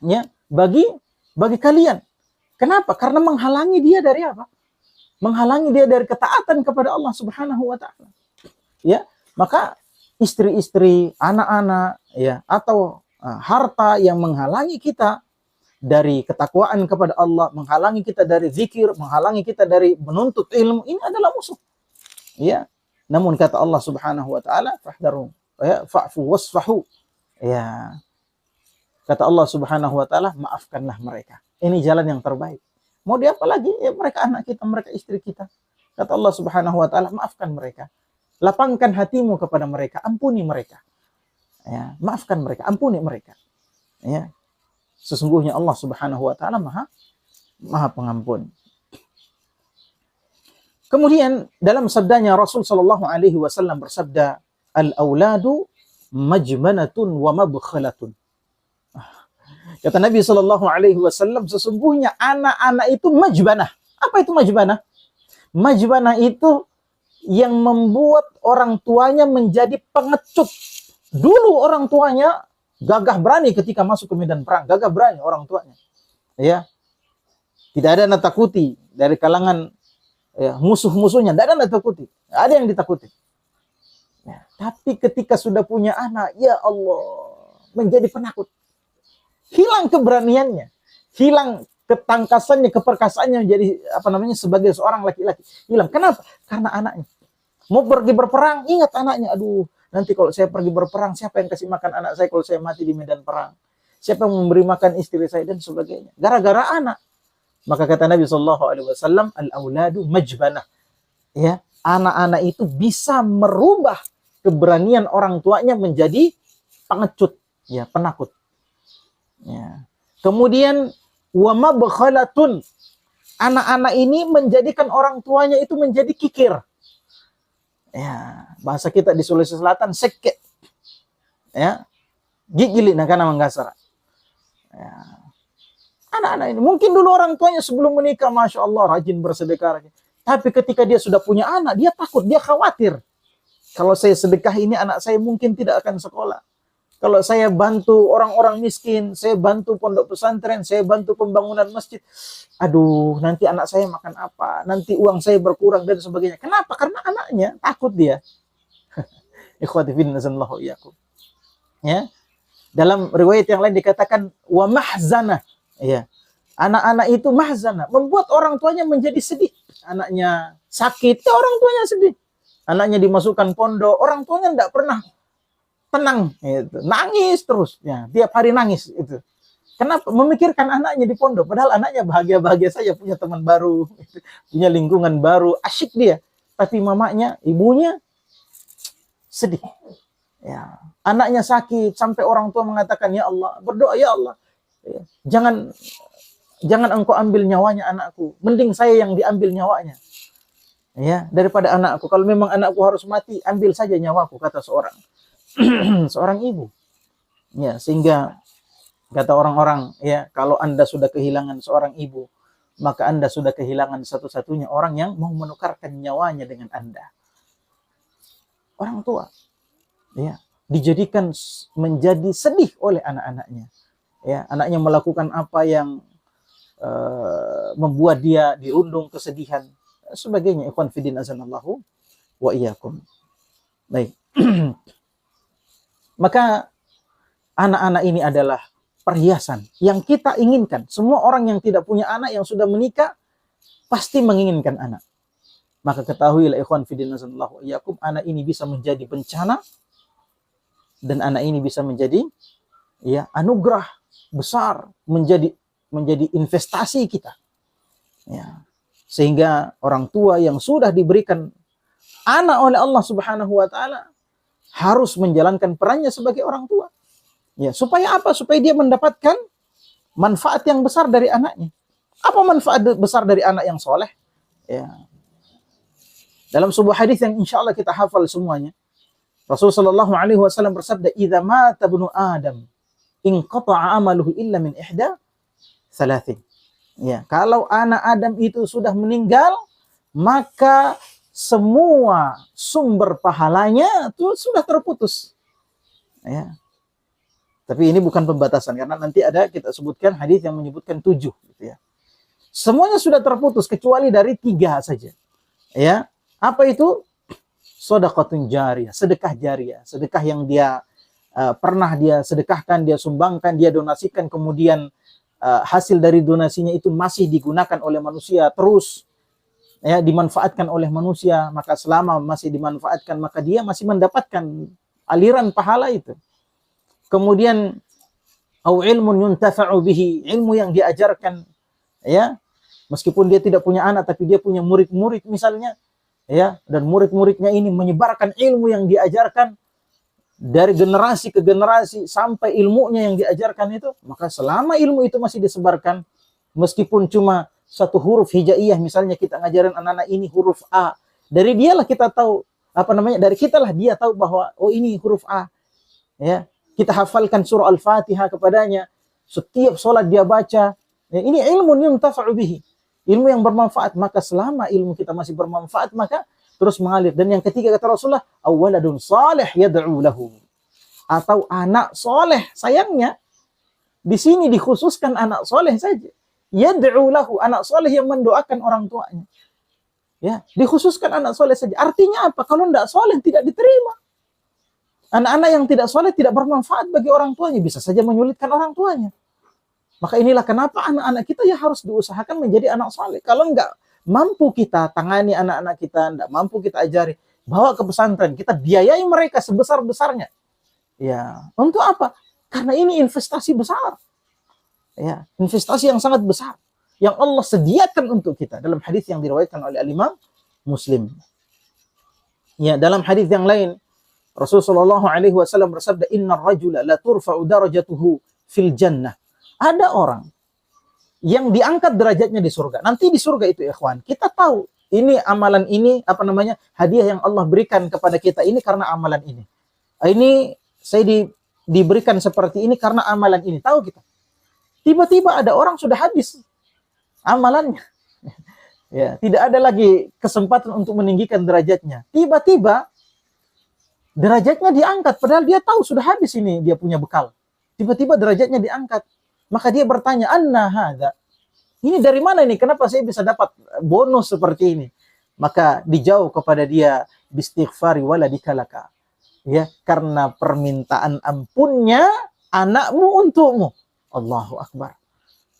Ya, bagi kalian. Kenapa? Karena menghalangi dia dari apa? Menghalangi dia dari ketaatan kepada Allah Subhanahu wa taala. Ya, maka istri-istri, anak-anak ya atau harta yang menghalangi kita dari ketakwaan kepada Allah, menghalangi kita dari zikir, menghalangi kita dari menuntut ilmu, ini adalah musuh. Ya. Namun kata Allah Subhanahu wa taala, "Fahdharu ya fa'fu wasfahu." Ya. Kata Allah Subhanahu wa taala, maafkanlah mereka. Ini jalan yang terbaik. Mau dia apa lagi? Ya mereka anak kita, mereka istri kita. Kata Allah Subhanahu wa taala, maafkan mereka. Lapangkan hatimu kepada mereka, ampuni mereka. Ya, maafkan mereka, ampuni mereka. Ya. Sesungguhnya Allah Subhanahu wa taala Maha Pengampun. Kemudian dalam sabdanya Rasul sallallahu alaihi wasallam bersabda, "Al-auladu majmanatun wa mabkhalatun." Kata Nabi sallallahu alaihi wasallam, sesungguhnya anak-anak itu majbanah. Apa itu majbanah? Majbanah itu yang membuat orang tuanya menjadi pengecut. Dulu orang tuanya gagah berani ketika masuk ke medan perang, gagah berani orang tuanya. Ya. Tidak ada yang ditakuti dari kalangan ya, musuh-musuhnya, tidak ada yang ditakuti. Tidak ada yang ditakuti. Ya. Tapi ketika sudah punya anak, ya Allah, menjadi penakut. Hilang keberaniannya, hilang ketangkasannya, keperkasaannya menjadi sebagai seorang laki-laki. Hilang. Kenapa? Karena anaknya. Mau pergi berperang, ingat anaknya. Aduh, nanti kalau saya pergi berperang, siapa yang kasih makan anak saya kalau saya mati di medan perang? Siapa yang memberi makan istri saya dan sebagainya? Gara-gara anak. Maka kata Nabi SAW, al-auladu majbanah. Ya, anak-anak itu bisa merubah keberanian orang tuanya menjadi pengecut, ya, penakut. Ya. Kemudian wa mabkhalatun. Anak-anak ini menjadikan orang tuanya itu menjadi kikir. Ya, bahasa kita di Sulawesi Selatan seke. Ya. Gigili nakana manggasara. Ya. Anak-anak ini mungkin dulu orang tuanya sebelum menikah Masya Allah rajin bersedekah. Tapi ketika dia sudah punya anak, dia takut, dia khawatir. Kalau saya sedekah ini anak saya mungkin tidak akan sekolah. Kalau saya bantu orang-orang miskin, saya bantu pondok pesantren, saya bantu pembangunan masjid. Aduh, nanti anak saya makan apa? Nanti uang saya berkurang dan sebagainya. Kenapa? Karena anaknya takut dia. Ikhwati fillah nazallahu iyyakum. Ya. Dalam riwayat yang lain dikatakan wa mahzanah. Ya. Anak-anak itu mahzanah, membuat orang tuanya menjadi sedih. Anaknya sakit, orang tuanya sedih. Anaknya dimasukkan pondok, orang tuanya tidak pernah tenang, gitu. Nangis terus, ya, tiap hari nangis itu. Kenapa? Memikirkan anaknya di pondok, padahal anaknya bahagia-bahagia saja, punya teman baru, punya lingkungan baru, asyik dia. Tapi mamanya, ibunya sedih. Ya, anaknya sakit sampai orang tua mengatakan, ya Allah, berdoa ya Allah, ya, jangan engkau ambil nyawanya anakku, mending saya yang diambil nyawanya. Ya, daripada anakku. Kalau memang anakku harus mati, ambil saja nyawaku, kata seorang seorang ibu. Ya, sehingga kata orang-orang, ya, kalau Anda sudah kehilangan seorang ibu, maka Anda sudah kehilangan satu-satunya orang yang mau menukarkan nyawanya dengan Anda. Orang tua, ya, dijadikan menjadi sedih oleh anak-anaknya. Ya, anaknya melakukan apa yang membuat dia dirundung kesedihan, sebagainya. Ikhwan fillah azanallahu wa iyyakum. Baik. Maka anak-anak ini adalah perhiasan yang kita inginkan. Semua orang yang tidak punya anak, yang sudah menikah, pasti menginginkan anak. Maka ketahuilah ikhwan fillah azanallahu wa iyyakum, anak ini bisa menjadi bencana dan anak ini bisa menjadi, ya, anugerah besar, menjadi investasi kita. Ya. Sehingga orang tua yang sudah diberikan anak oleh Allah Subhanahu wa taala harus menjalankan perannya sebagai orang tua. Ya, supaya apa? Supaya dia mendapatkan manfaat yang besar dari anaknya. Apa manfaat besar dari anak yang soleh? Ya. Dalam sebuah hadis yang insya Allah kita hafal semuanya, Rasulullah SAW bersabda, "Idza mata ibnu Adam, inqata'a amaluhu illa min ihda thalathin." Ya, kalau anak Adam itu sudah meninggal, maka semua sumber pahalanya itu sudah terputus. Ya. Tapi ini bukan pembatasan, karena nanti ada kita sebutkan hadis yang menyebutkan 7. Gitu ya. Semuanya sudah terputus kecuali dari 3 saja. Ya, apa itu? Shadaqatun jariyah, sedekah jariyah, sedekah yang dia pernah dia sedekahkan, dia sumbangkan, dia donasikan, kemudian hasil dari donasinya itu masih digunakan oleh manusia terus, ya, dimanfaatkan oleh manusia, maka selama masih dimanfaatkan maka dia masih mendapatkan aliran pahala itu. Kemudian au ilmun yuntafa'u bihi, ilmu yang diajarkan, ya, meskipun dia tidak punya anak tapi dia punya murid-murid misalnya, ya, dan murid-muridnya ini menyebarkan ilmu yang diajarkan dari generasi ke generasi sampai ilmunya yang diajarkan itu, maka selama ilmu itu masih disebarkan, meskipun cuma satu huruf hijaiyah, misalnya kita ngajarin anak-anak ini huruf A, dari dialah kita tahu, dari kita lah dia tahu bahwa oh ini huruf A, ya, kita hafalkan surah Al-Fatihah kepadanya, setiap sholat dia baca, ya, ini ilmu yuntafa'u bihi, ilmu yang bermanfaat. Maka selama ilmu kita masih bermanfaat, maka terus mengalir. Dan yang ketiga kata Rasulullah, awaladun salih yad'u lahu, atau anak soleh. Sayangnya di sini dikhususkan anak soleh saja. Yad'u lahu, anak soleh yang mendoakan orang tuanya. Ya, dikhususkan anak soleh saja. Artinya apa? Kalau tidak soleh tidak diterima. Anak-anak yang tidak soleh tidak bermanfaat bagi orang tuanya, bisa saja menyulitkan orang tuanya. Maka inilah kenapa anak-anak kita ya harus diusahakan menjadi anak soleh. Kalau enggak mampu kita tangani anak-anak kita, enggak mampu kita ajari, bawa ke pesantren, kita biayai mereka sebesar-besarnya. Ya, untuk apa? Karena ini investasi besar. Ya, investasi yang sangat besar. yang Allah sediakan untuk kita dalam hadis yang diriwayatkan oleh Imam Muslim. Ya, dalam hadis yang lain Rasulullah SAW bersabda, "Innar rajula la turfa'u darajatuhu fil jannah." Ada orang yang diangkat derajatnya di surga. Nanti di surga itu, ikhwan, kita tahu ini amalan ini, hadiah yang Allah berikan kepada kita ini karena amalan ini. Ini saya diberikan seperti ini karena amalan ini. Tahu kita. Tiba-tiba ada orang sudah habis amalannya. Ya, tidak ada lagi kesempatan untuk meninggikan derajatnya. Tiba-tiba derajatnya diangkat, padahal dia tahu sudah habis ini dia punya bekal. Tiba-tiba derajatnya diangkat. Maka dia bertanya, "Anna hadza?" Ini dari mana ini? Kenapa saya bisa dapat bonus seperti ini? Maka dijawab kepada dia, "Bistighfari waladika laka." Ya, karena permintaan ampunnya anakmu untukmu. Allahu Akbar.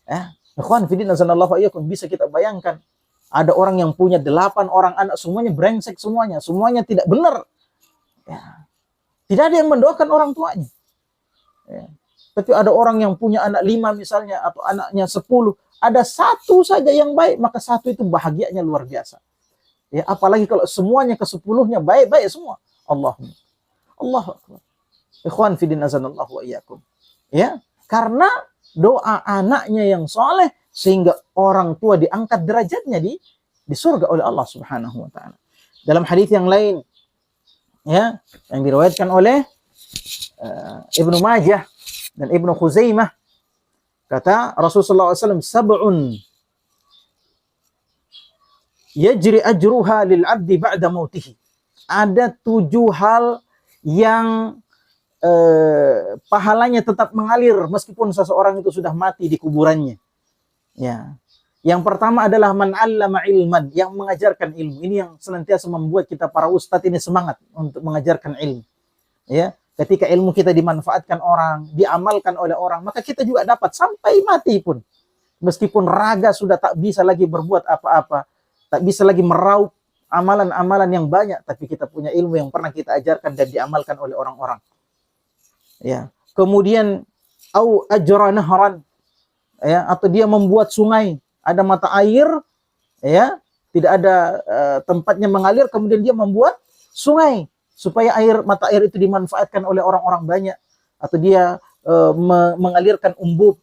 Ya, ikhwan fillah sallallahu alaihi wasallam, bisa kita bayangkan ada orang yang punya 8 orang anak, semuanya brengsek semuanya tidak benar. Ya. Tidak ada yang mendoakan orang tuanya. Ya. Tapi ada orang yang punya anak 5 misalnya, atau anaknya 10, ada satu saja yang baik, maka satu itu bahagianya luar biasa. Ya, apalagi kalau semuanya ke-10-nya baik-baik semua. Allahu Akbar. Ikhwan fillah azanallahu wa iyyakum. Ya, karena doa anaknya yang soleh sehingga orang tua diangkat derajatnya di surga oleh Allah Subhanahu wa taala. Dalam hadis yang lain, ya, yang diriwayatkan oleh Ibnu Majah dan Ibnu Khuzaimah, kata Rasulullah SAW, "Sab'un yajri ajruha lil 'abdi ba'da mautihi." Ada 7 hal yang pahalanya tetap mengalir meskipun seseorang itu sudah mati di kuburannya. Ya. Yang pertama adalah man 'allama ilman, yang mengajarkan ilmu. Ini yang senantiasa membuat kita para ustadz ini semangat untuk mengajarkan ilmu. Ya, ketika ilmu kita dimanfaatkan orang, diamalkan oleh orang, maka kita juga dapat sampai mati pun. Meskipun raga sudah tak bisa lagi berbuat apa-apa, tak bisa lagi meraup amalan-amalan yang banyak, tapi kita punya ilmu yang pernah kita ajarkan dan diamalkan oleh orang-orang. Ya. Kemudian au ajra nahran, ya, atau dia membuat sungai, ada mata air, ya, tidak ada tempatnya mengalir, kemudian dia membuat sungai supaya mata air itu dimanfaatkan oleh orang-orang banyak, atau dia mengalirkan umbub,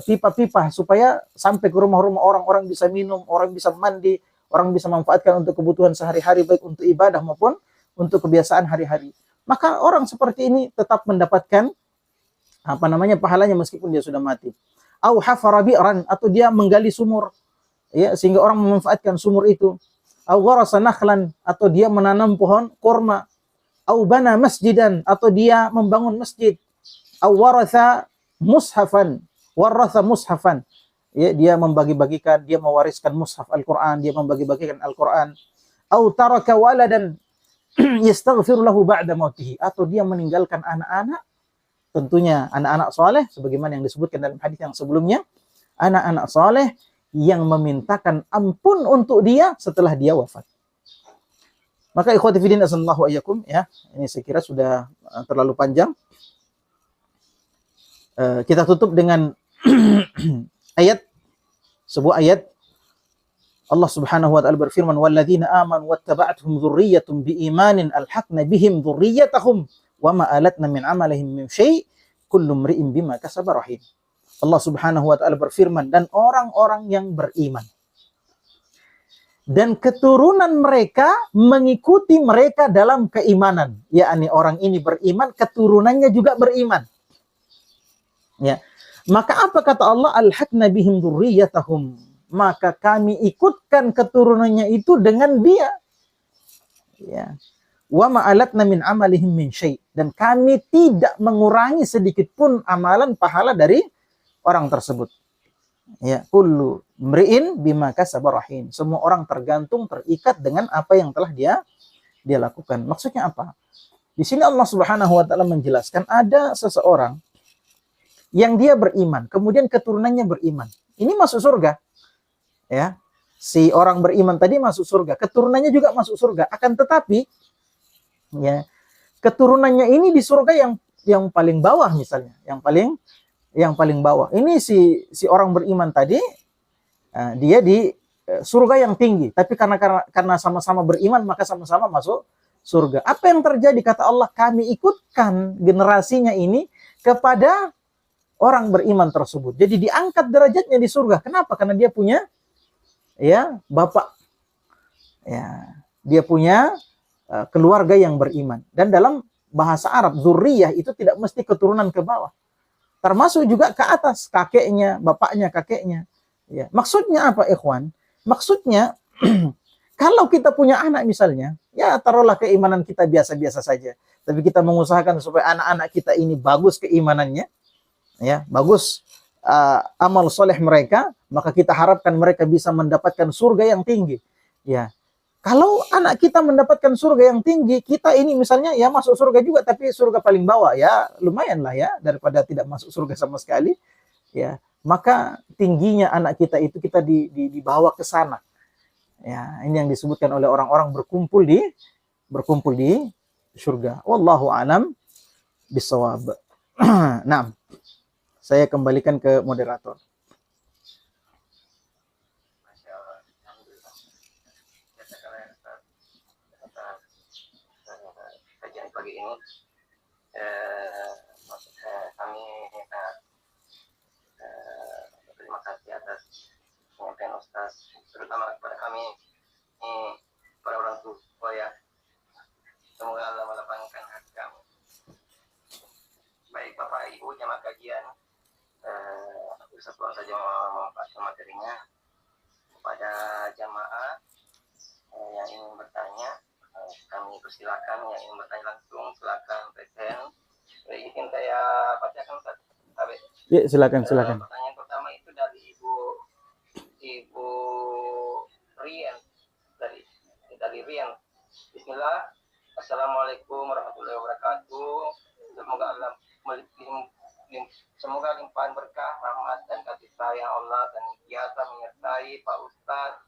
pipa-pipa, supaya sampai ke rumah-rumah orang bisa minum, orang bisa mandi, orang bisa manfaatkan untuk kebutuhan sehari-hari, baik untuk ibadah maupun untuk kebiasaan hari-hari. Maka orang seperti ini tetap mendapatkan pahalanya meskipun dia sudah mati. Au hafara bi'ran, atau dia menggali sumur, ya, sehingga orang memanfaatkan sumur itu. Au gharasa nakhlan, atau dia menanam pohon kurma. Au bana masjidan, atau dia membangun masjid. Au waratha mushafan, ya, dia membagi-bagikan, dia mewariskan mushaf Al-Qur'an, dia membagi-bagikan Al-Qur'an. Au taraka waladan yastaghfir lahu ba'da mautihi, atau dia meninggalkan anak-anak, tentunya anak-anak soleh, sebagaimana yang disebutkan dalam hadis yang sebelumnya, anak-anak soleh yang memintakan ampun untuk dia setelah dia wafat. Maka ikhwati fillah sallallahu alaihi wasallam, ya, ini saya kira sudah terlalu panjang. Kita tutup dengan sebuah ayat. Allah Subhanahu wa taala berfirman, "Walladzina amanu wattaba'atuhum dzurriyyatuhum biimanin alhaqna bihim dzurriyyatahum wa ma alatna min amalihim min syai' kullu imri'in bima kasaba rahim." Allah Subhanahu wa taala berfirman, dan orang-orang yang beriman dan keturunan mereka mengikuti mereka dalam keimanan, yakni orang ini beriman, keturunannya juga beriman. Ya. Maka apa kata Allah? Alhaqna bihim dzurriyyatahum, maka kami ikutkan keturunannya itu dengan dia. Ya. Wa ma'alatna min amalihim min syai', dan kami tidak mengurangi sedikit pun amalan pahala dari orang tersebut. Ya, kullu mri'in bima kasaba rahin. Semua orang tergantung, terikat dengan apa yang telah dia lakukan. Maksudnya apa? Di sini Allah Subhanahu wa taala menjelaskan ada seseorang yang dia beriman, kemudian keturunannya beriman. Ini masuk surga. Ya, si orang beriman tadi masuk surga, keturunannya juga masuk surga. Akan tetapi, ya, keturunannya ini di surga yang paling bawah misalnya, yang paling bawah. Ini si orang beriman tadi, dia di surga yang tinggi, tapi karena sama-sama beriman maka sama-sama masuk surga. Apa yang terjadi? Kata Allah, kami ikutkan generasinya ini kepada orang beriman tersebut. Jadi diangkat derajatnya di surga. Kenapa? Karena dia punya bapak, dia punya keluarga yang beriman. Dan dalam bahasa Arab, zurriyah itu tidak mesti keturunan ke bawah, termasuk juga ke atas, kakeknya, bapaknya, kakeknya. Maksudnya apa, ikhwan? Maksudnya kalau kita punya anak misalnya, taruhlah keimanan kita biasa-biasa saja, tapi kita mengusahakan supaya anak-anak kita ini bagus keimanannya, bagus amal soleh mereka, maka kita harapkan mereka bisa mendapatkan surga yang tinggi. Kalau anak kita mendapatkan surga yang tinggi, kita ini misalnya masuk surga juga, tapi surga paling bawah, lumayan lah daripada tidak masuk surga sama sekali. Maka tingginya anak kita itu kita dibawa ke sana. Ini yang disebutkan oleh orang-orang berkumpul di surga. Wallahu a'lam bishawab. Nah, saya kembalikan ke moderator. Kajian pagi ini kami terima kasih atas penyampaian Ustaz, terutama kepada kami para orang tua ya. Semoga Allah melapangkan hati kami. Baik Bapak Ibu jamaah kajian, Ustaz saja memaparkan materinya kepada jamaah yang ingin bertanya. Kami persilakan, yang ingin bertanya langsung silakan present. Izin saya bacakan Ustaz. Ya, silakan. Pertanyaan pertama itu dari Ibu Rian dari Rian. Bismillah. Assalamualaikum warahmatullahi wabarakatuh. Semoga limpahan berkah, rahmat dan kasih sayang Allah dan biasa menyertai Pak Ustadz.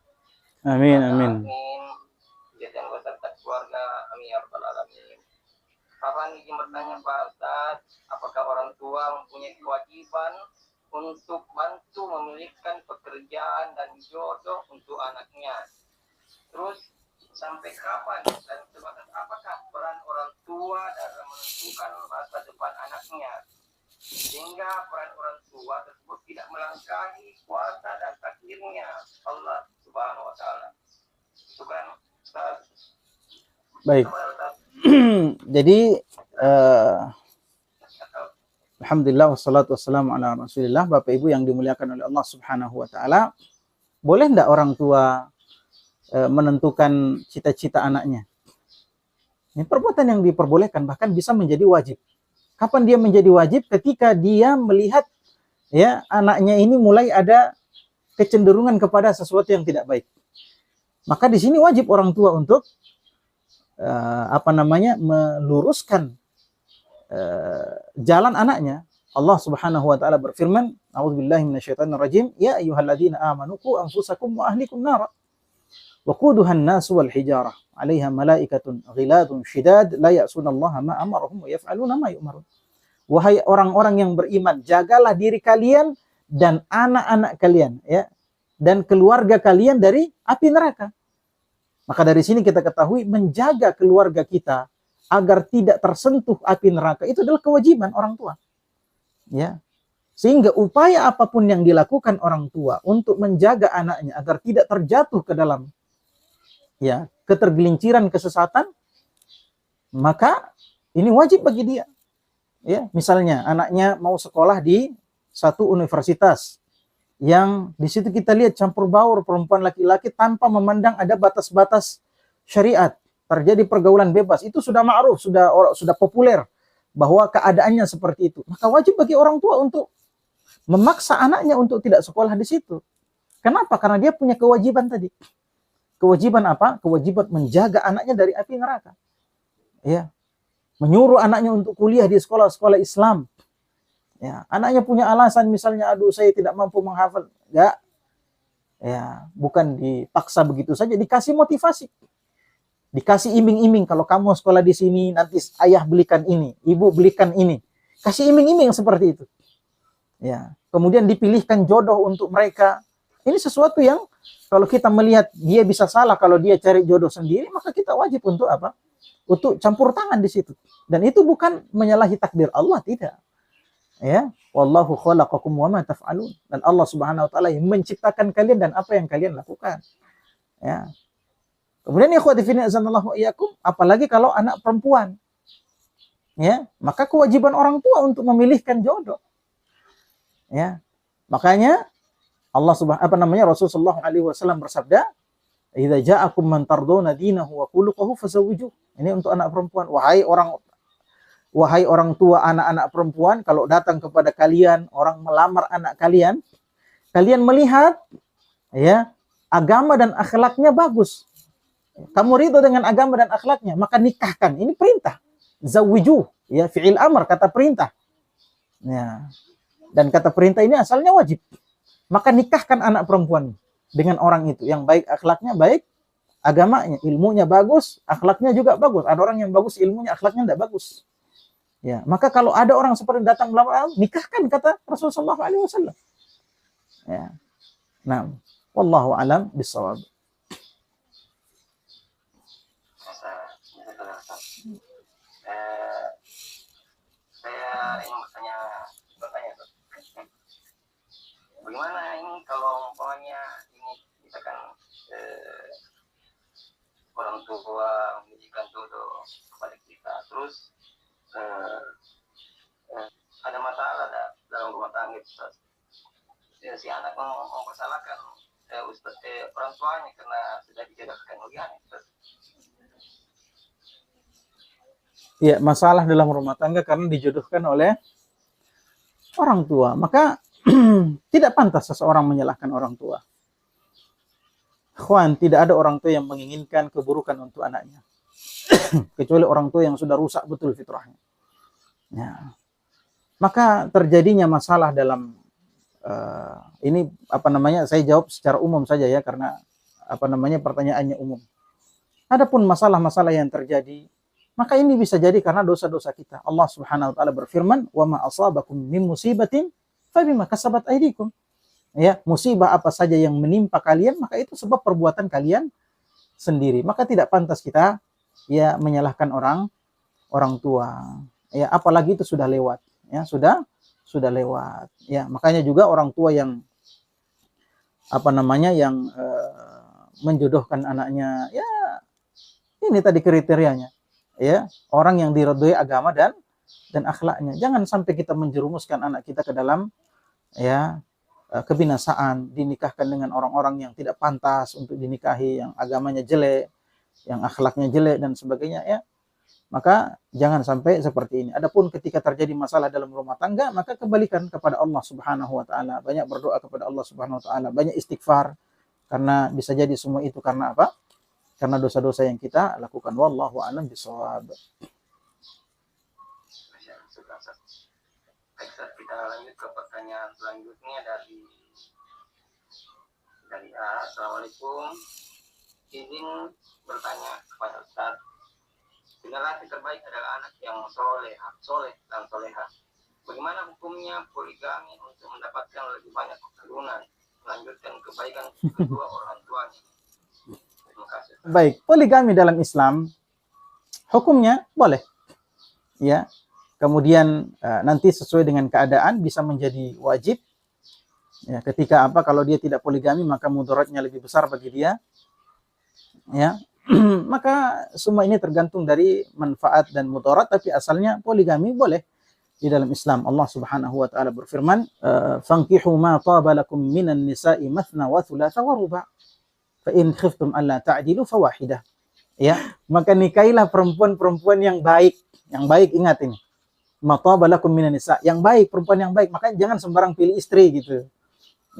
Amin. Jadikan beserta keluarga. Amin ya rabbal alamin. Kapan izin bertanya Pak Ustadz, apakah orang tua mempunyai kewajiban untuk bantu memilihkan pekerjaan dan jodoh untuk anaknya? Terus sampai kapan dan sebatas apakah peran orang tua dalam menentukan masa depan anaknya, sehingga peran orang tua tersebut tidak melangkahi kuasa dan takdirnya Allah Subhanahu wa taala? Itu kan Ustaz. Baik. Jadi alhamdulillah wassalatu wassalamu ala Rasulillah. Bapak Ibu yang dimuliakan oleh Allah Subhanahu wa taala, boleh enggak orang tua menentukan cita-cita anaknya? Ini perbuatan yang diperbolehkan, bahkan bisa menjadi wajib. Kapan dia menjadi wajib? Ketika dia melihat anaknya ini mulai ada kecenderungan kepada sesuatu yang tidak baik. Maka di sini wajib orang tua untuk meluruskan jalan anaknya. Allah Subhanahu wa taala berfirman, "A'udzubillahi minasyaitonirrajim, ya ayyuhalladzina amanu qu anfusakum wa ahlikum nara wa quduhan nasu wal hijarah 'alaiha malaikatun ghiladun syidad la ya'sunallaha ma amarahum wa yaf'aluna ma yu'marun." Wahai orang-orang yang beriman, jagalah diri kalian dan anak-anak kalian dan keluarga kalian dari api neraka. Maka dari sini kita ketahui menjaga keluarga kita agar tidak tersentuh api neraka itu adalah kewajiban orang tua. Sehingga upaya apapun yang dilakukan orang tua untuk menjaga anaknya agar tidak terjatuh ke dalam ketergelinciran kesesatan, maka ini wajib bagi dia. Misalnya anaknya mau sekolah di satu universitas yang di situ kita lihat campur baur perempuan laki-laki tanpa memandang ada batas-batas syariat, terjadi pergaulan bebas, itu sudah ma'ruf, sudah populer bahwa keadaannya seperti itu. Maka wajib bagi orang tua untuk memaksa anaknya untuk tidak sekolah di situ. Kenapa? Karena dia punya kewajiban tadi. Kewajiban apa? Kewajiban menjaga anaknya dari api neraka. Menyuruh anaknya untuk kuliah di sekolah-sekolah Islam. Anaknya punya alasan misalnya, aduh saya tidak mampu menghafal, bukan dipaksa begitu saja, dikasih motivasi, dikasih iming-iming, kalau kamu sekolah di sini nanti ayah belikan ini, ibu belikan ini, kasih iming-iming seperti itu. Kemudian dipilihkan jodoh untuk mereka, Ini sesuatu yang kalau kita melihat dia bisa salah kalau dia cari jodoh sendiri, maka kita wajib untuk apa? Untuk campur tangan di situ. Dan itu bukan menyalahi takdir Allah, tidak. Ya, wallahu khalaqakum wama taf'alun. Dan Allah Subhanahu wa taala yang menciptakan kalian dan apa yang kalian lakukan. Ya. Kemudian ikhwati fillah azanallahu iyyakum, apalagi kalau anak perempuan. Ya, maka kewajiban orang tua untuk memilihkan jodoh. Ya. Makanya Rasulullah SAW bersabda, "Idza ja'akum man tardawna dinahu wa khuluquhu fazawwijuh." Ini untuk anak perempuan. Wahai orang tua anak-anak perempuan, kalau datang kepada kalian orang melamar anak kalian, kalian melihat ya, agama dan akhlaknya bagus. Kamu ridho dengan agama dan akhlaknya, maka nikahkan. Ini perintah. Zawwiju, ya, fi'il amr, kata perintah. Ya. Dan kata perintah ini asalnya wajib. Maka nikahkan anak perempuan dengan orang itu yang baik akhlaknya, baik agamanya, ilmunya bagus, akhlaknya juga bagus. Ada orang yang bagus ilmunya, akhlaknya tidak bagus. Ya, maka kalau ada orang seperti datang melamar, nikahkan, kata Rasulullah SAW. Ya. Nah, wallahu alam bissawab. Saya ingin bertanya, bagaimana ini kalau umpamanya ini kita kan orang tua memberikan jodoh kepada kita, terus ada masalah dalam rumah tangga, si anak mempersalahkan orang tuanya karena sudah dijodohkan oleh anak. Ya, masalah dalam rumah tangga karena dijodohkan oleh orang tua. Maka tidak pantas seseorang menyalahkan orang tua. Ikhwan, tidak ada orang tua yang menginginkan keburukan untuk anaknya. Kecuali orang tua yang sudah rusak betul fitrahnya. Ya. Maka terjadinya masalah dalam ini saya jawab secara umum saja ya, karena pertanyaannya umum. Adapun masalah-masalah yang terjadi, maka ini bisa jadi karena dosa-dosa kita. Allah Subhanahu wa taala berfirman, "Wa ma asabakum min musibatin fa bima kasabat aydikum." Ya, musibah apa saja yang menimpa kalian, maka itu sebab perbuatan kalian sendiri. Maka tidak pantas kita ya menyalahkan orang tua. Ya, apalagi itu sudah lewat. Ya, sudah lewat. Ya, makanya juga orang tua yang menjodohkan anaknya, ya ini tadi kriterianya. Ya, orang yang diridhoi agama dan akhlaknya. Jangan sampai kita menjerumuskan anak kita ke dalam ya kebinasaan, dinikahkan dengan orang-orang yang tidak pantas untuk dinikahi, yang agamanya jelek, yang akhlaknya jelek dan sebagainya ya. Maka jangan sampai seperti ini. Adapun ketika terjadi masalah dalam rumah tangga, maka kembalikan kepada Allah Subhanahu wa taala. Banyak berdoa kepada Allah Subhanahu wa taala, banyak istighfar, karena bisa jadi semua itu karena apa? Karena dosa-dosa yang kita lakukan. Wallahu a'lam bishawab. Kita lanjut ke pertanyaan selanjutnya dari A. Assalamualaikum. Izin bertanya kepada Ustaz. Generasi terbaik adalah anak yang soleh dan soleha. Bagaimana hukumnya poligami untuk mendapatkan lebih banyak keturunan, melanjutkan kebaikan kedua orang tuanya? Baik, poligami dalam Islam hukumnya boleh. Ya. Kemudian nanti sesuai dengan keadaan bisa menjadi wajib. Ya, ketika kalau dia tidak poligami maka mudaratnya lebih besar bagi dia. Ya. Maka semua ini tergantung dari manfaat dan mudarat, tapi asalnya poligami boleh di dalam Islam. Allah Subhanahu wa taala berfirman, "Fankihu ma taba lakum minan nisa'i mathna wa thulatha wa ruba'. Fa in khiftum alla ta'dilu fawahidah." Ya, maka nikahilah perempuan-perempuan yang baik. Yang baik, ingat ini. Ma taba lakum minan nisa', yang baik, perempuan yang baik. Makanya jangan sembarang pilih istri gitu.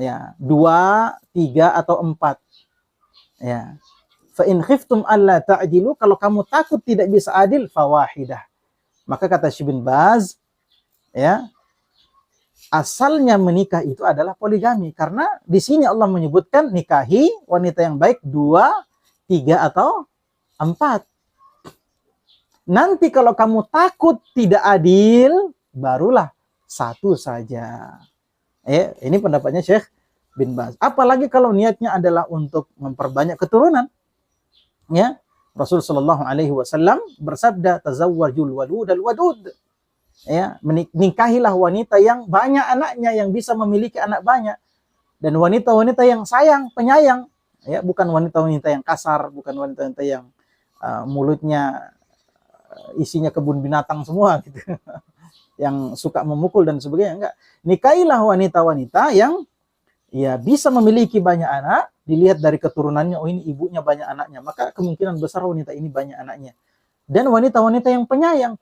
Ya, 2, 3 atau 4. Ya. Fa in khiftum alla ta'dilu, kalau kamu takut tidak bisa adil, fawahidah. Maka kata Syekh bin Baz, ya, asalnya menikah itu adalah poligami, karena di sini Allah menyebutkan nikahi wanita yang baik 2, 3 atau 4. Nanti kalau kamu takut tidak adil, barulah 1 saja. Ini pendapatnya Syekh bin Baz. Apalagi kalau niatnya adalah untuk memperbanyak keturunan. Ya, Rasul sallallahu alaihi wasallam bersabda, "Tazawwajul waludal wadud." Ya, nikahilah wanita yang banyak anaknya, yang bisa memiliki anak banyak, dan wanita-wanita yang sayang, penyayang, ya, bukan wanita-wanita yang kasar, bukan wanita-wanita yang mulutnya isinya kebun binatang semua gitu. Yang suka memukul dan sebagainya, enggak. Nikahilah wanita-wanita yang ya bisa memiliki banyak anak, dilihat dari keturunannya, oh ini ibunya banyak anaknya, maka kemungkinan besar wanita ini banyak anaknya. Dan wanita-wanita yang penyayang,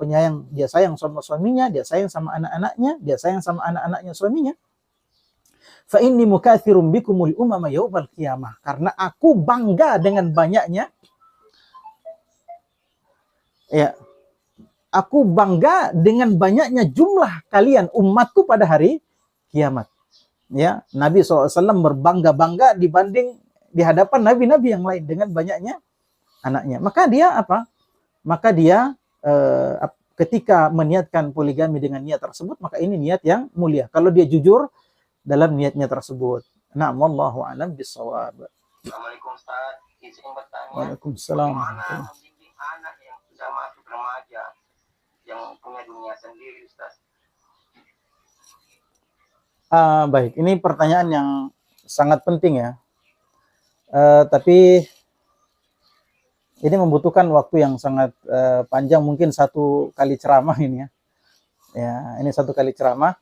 dia sayang sama suaminya, dia sayang sama anak-anaknya, dia sayang sama anak-anaknya suaminya. Fa inni mukatsirum bikumul umama yaumal qiyamah, karena aku bangga dengan banyaknya, ya, aku bangga dengan banyaknya jumlah kalian umatku pada hari kiamat. Ya, Nabi SAW berbangga-bangga dibanding di hadapan nabi-nabi yang lain dengan banyaknya anaknya. Maka dia apa? Maka dia ketika meniatkan poligami dengan niat tersebut, maka ini niat yang mulia. Kalau dia jujur dalam niatnya tersebut. Na'am, wallahu a'lam bissawab. Assalamualaikum Ustaz, izin bertanya. Waalaikumsalam. Bagaimana membimbing anak yang sudah masuk remaja, yang punya dunia sendiri, Ustaz? Baik, ini pertanyaan yang sangat penting ya. Tapi ini membutuhkan waktu yang sangat panjang, mungkin 1 kali ceramah ini ya. Ya, ini 1 kali ceramah.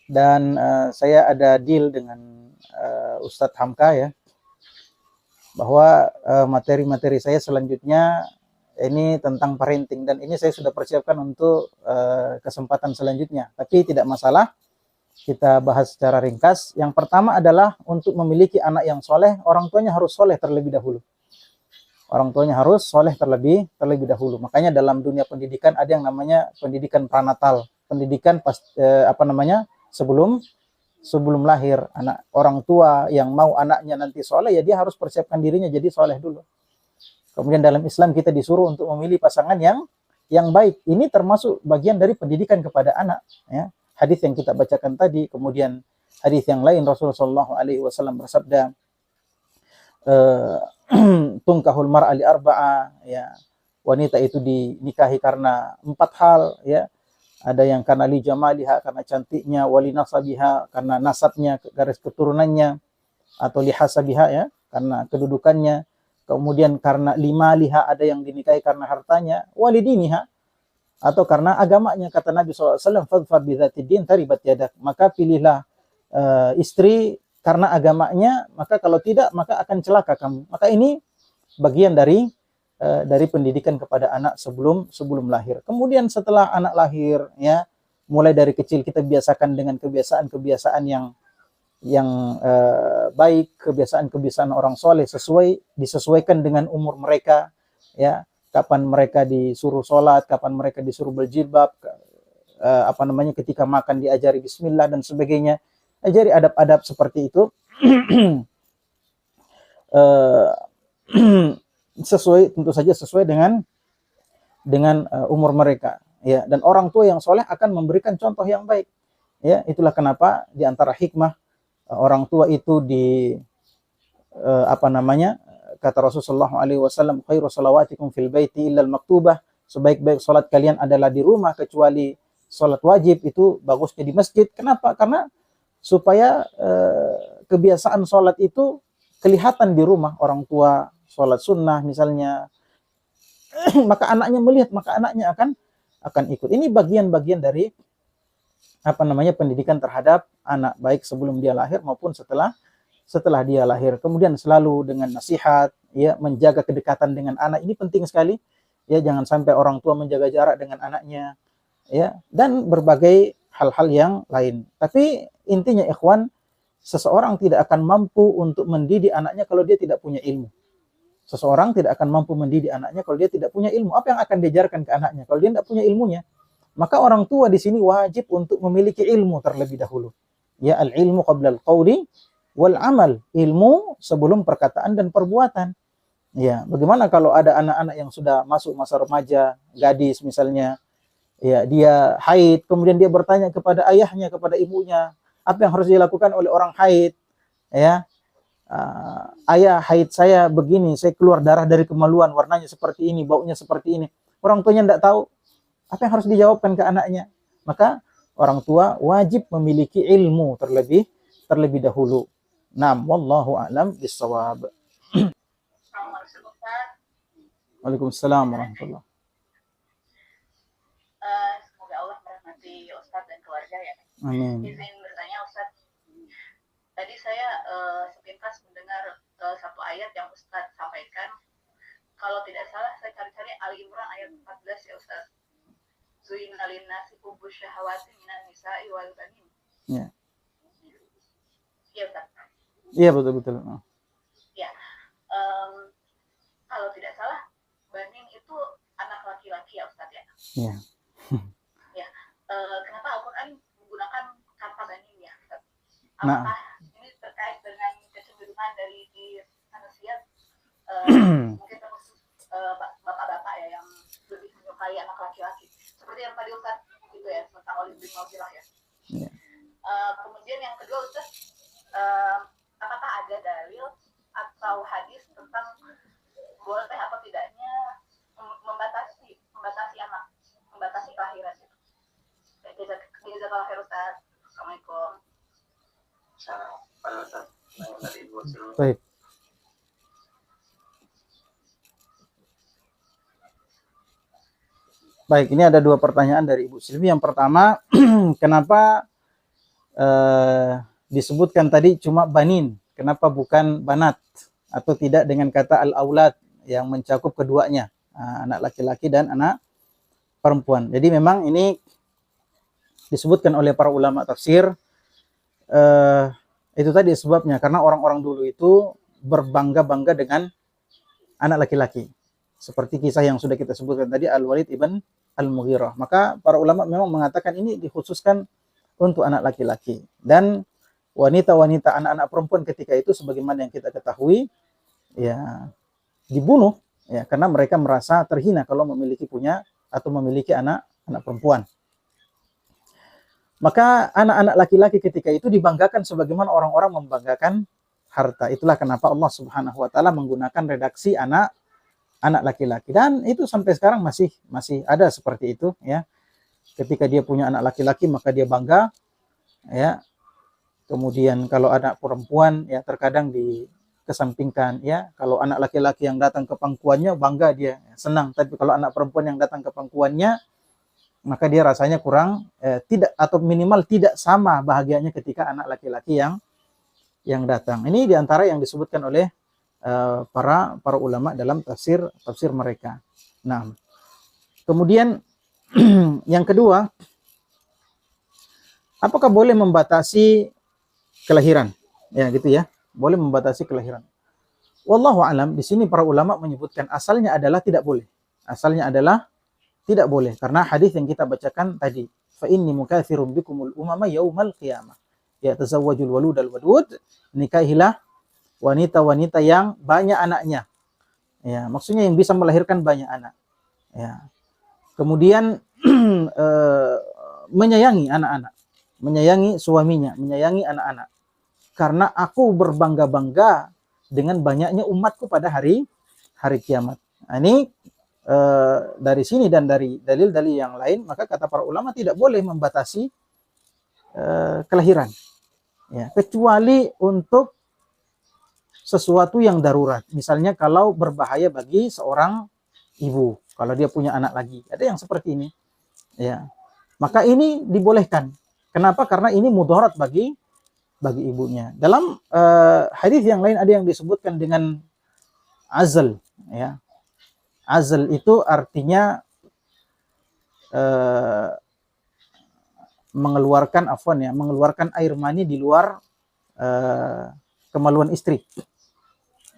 Dan saya ada deal dengan Ustadz Hamka ya, bahwa materi-materi saya selanjutnya ini tentang parenting, dan ini saya sudah persiapkan untuk kesempatan selanjutnya. Tapi tidak masalah, kita bahas secara ringkas. Yang pertama adalah untuk memiliki anak yang soleh, orang tuanya harus soleh terlebih dahulu. Orang tuanya harus soleh terlebih dahulu. Makanya dalam dunia pendidikan ada yang namanya pendidikan pranatal, pendidikan sebelum lahir. Anak orang tua yang mau anaknya nanti soleh, ya dia harus persiapkan dirinya jadi soleh dulu. Kemudian dalam Islam kita disuruh untuk memilih pasangan yang baik. Ini termasuk bagian dari pendidikan kepada anak. Ya. Hadis yang kita bacakan tadi, kemudian hadis yang lain Rasulullah SAW bersabda, tungkahul mar'a li arba'a, ya, wanita itu dinikahi karena 4 hal, ya. Ada yang karena li jamaliha, karena cantiknya, wali nasabiha, karena nasabnya, garis keturunannya, atau li hasabiha, ya, karena kedudukannya. Kemudian karena limaliha, ada yang dinikahi karena hartanya, walidiniha, atau karena agamanya. Kata Nabi SAW, fadfar bidzatid din taribat yadak, maka pilihlah istri karena agamanya, maka kalau tidak maka akan celaka kamu. Maka ini bagian dari pendidikan kepada anak sebelum lahir. Kemudian setelah anak lahir, ya, mulai dari kecil kita biasakan dengan kebiasaan-kebiasaan yang baik, kebiasaan-kebiasaan orang soleh, disesuaikan dengan umur mereka, ya, kapan mereka disuruh sholat, kapan mereka disuruh berjilbab, ketika makan diajari bismillah dan sebagainya. Ajari adab-adab seperti itu tentu saja sesuai dengan umur mereka, ya. Dan orang tua yang soleh akan memberikan contoh yang baik, ya. Itulah kenapa di antara hikmah orang tua itu kata Rasulullah SAW, khairu salawatikum fil baiti illal maktubah, sebaik-baik salat kalian adalah di rumah kecuali salat wajib. Itu bagusnya di masjid. Kenapa? Karena supaya kebiasaan sholat itu kelihatan di rumah. Orang tua sholat sunnah misalnya, maka anaknya melihat, maka anaknya akan ikut. Ini bagian-bagian dari pendidikan terhadap anak, baik sebelum dia lahir maupun setelah dia lahir. Kemudian selalu dengan nasihat, ya, menjaga kedekatan dengan anak. Ini penting sekali, ya. Jangan sampai orang tua menjaga jarak dengan anaknya, ya, dan berbagai hal-hal yang lain. Tapi intinya ikhwan, seseorang tidak akan mampu untuk mendidik anaknya kalau dia tidak punya ilmu. Seseorang tidak akan mampu mendidik anaknya kalau dia tidak punya ilmu. Apa yang akan diajarkan ke anaknya kalau dia tidak punya ilmunya? Maka orang tua di sini wajib untuk memiliki ilmu terlebih dahulu. Ya, al-ilmu qabla al-qawli wal amal. Ilmu sebelum perkataan dan perbuatan. Ya, bagaimana kalau ada anak-anak yang sudah masuk masa remaja, gadis misalnya, ya, dia haid, kemudian dia bertanya kepada ayahnya, kepada ibunya, apa yang harus dilakukan oleh orang haid? ya, ayah haid saya begini, saya keluar darah dari kemaluan, warnanya seperti ini, baunya seperti ini. Orang tuanya tidak tahu, apa yang harus dijawabkan ke anaknya? Maka orang tua wajib memiliki ilmu terlebih dahulu. Naam, wallahu a'lam bissawab. Waalaikumsalam warahmatullahi. Semoga Allah merahmati Ustadz dan keluarga ya. Amin. Izin bertanya Ustadz, tadi saya sepintas mendengar satu ayat yang Ustadz sampaikan. Kalau tidak salah saya cari-cari Ali Imran ayat 14 ya Ustadz. Zuina linnasi hubbu syahawati minan nisa'i wal banin. Ya. Iya Ustadz. Iya betul. Ya. Kalau tidak salah banin itu anak laki-laki ya Ustadz ya. Iya. Ya. Kenapa Al-Qur'an menggunakan kata banin ya Ustadz? Nah. Apakah ini terkait dengan kecenderungan dari manusia mungkin terkhusus bapak-bapak ya yang lebih menyukai anak laki-laki seperti yang tadi Ustadz gitu ya tentang Walid bin Mughirah ya. Yeah. Kemudian yang kedua Ustadz, apakah ada dalil atau hadis tentang boleh atau tidaknya membatasi anak, membatasi kelahiran itu? Jazakallahu khair Ustadz. Assalamualaikum. Baik. Baik, ini ada dua pertanyaan dari Ibu Silvi. Yang pertama, kenapa disebutkan tadi cuma banin? Kenapa bukan banat? Atau tidak dengan kata al-aulad yang mencakup keduanya, anak laki-laki dan anak perempuan. Jadi memang ini disebutkan oleh para ulama tafsir, itu tadi sebabnya, karena orang-orang dulu itu berbangga-bangga dengan anak laki-laki. Seperti kisah yang sudah kita sebutkan tadi, Al-Walid ibn Al-Mughirah. Maka para ulama memang mengatakan ini dikhususkan untuk anak laki-laki. Dan wanita-wanita, anak-anak perempuan ketika itu sebagaimana yang kita ketahui, ya dibunuh, ya karena mereka merasa terhina kalau punya anak perempuan. Maka anak-anak laki-laki ketika itu dibanggakan sebagaimana orang-orang membanggakan harta. Itulah kenapa Allah Subhanahu wa taala menggunakan redaksi anak laki-laki, dan itu sampai sekarang masih ada seperti itu ya. Ketika dia punya anak laki-laki maka dia bangga ya. Kemudian kalau anak perempuan ya terkadang dikesampingkan ya. Kalau anak laki-laki yang datang ke pangkuannya bangga dia, senang, tapi kalau anak perempuan yang datang ke pangkuannya maka dia rasanya kurang tidak, atau minimal tidak sama bahagianya ketika anak laki-laki yang datang. Ini diantara yang disebutkan oleh para ulama dalam tafsir mereka. Nah, kemudian yang kedua, apakah boleh membatasi kelahiran? Ya gitu ya, boleh membatasi kelahiran. Wallahu alam, di sini para ulama menyebutkan asalnya adalah tidak boleh. Asalnya adalah tidak boleh karena hadis yang kita bacakan tadi, fa inni mukatsirun bikumul umama yaumal qiyamah. Ya tazawwajul waludal wadud, nikahilah wanita-wanita yang banyak anaknya. Ya, maksudnya yang bisa melahirkan banyak anak. Ya. Kemudian menyayangi anak-anak, menyayangi suaminya, menyayangi anak-anak. Karena aku berbangga-bangga dengan banyaknya umatku pada hari kiamat. Nah, ini dari sini dan dari dalil-dalil yang lain, maka kata para ulama tidak boleh membatasi kelahiran. Ya, kecuali untuk sesuatu yang darurat. Misalnya kalau berbahaya bagi seorang ibu, kalau dia punya anak lagi, ada yang seperti ini. Ya. Maka ini dibolehkan. Kenapa? Karena ini mudarat bagi ibunya. Dalam hadis yang lain ada yang disebutkan dengan azal, ya. Azal itu artinya mengeluarkan air mani di luar kemaluan istri.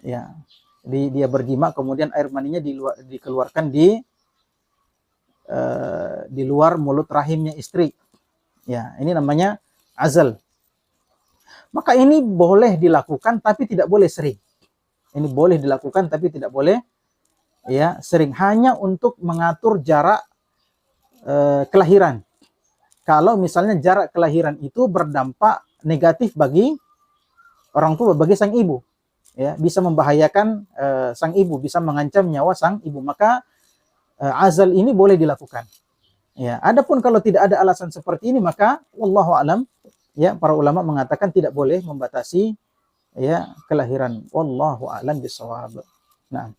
Ya, dia berjima kemudian air maninya dikeluarkan di luar mulut rahimnya istri. Ya, ini namanya azal. Maka ini boleh dilakukan tapi tidak boleh sering. Ini boleh dilakukan tapi tidak boleh ya sering, hanya untuk mengatur jarak kelahiran. Kalau misalnya jarak kelahiran itu berdampak negatif bagi orang tua bagi sang ibu, ya, bisa membahayakan sang ibu, bisa mengancam nyawa sang ibu, maka azal ini boleh dilakukan. Ya, adapun kalau tidak ada alasan seperti ini, maka wallahu alam, ya, para ulama mengatakan tidak boleh membatasi, ya, kelahiran. Wallahu a'lam bishawab. Nah.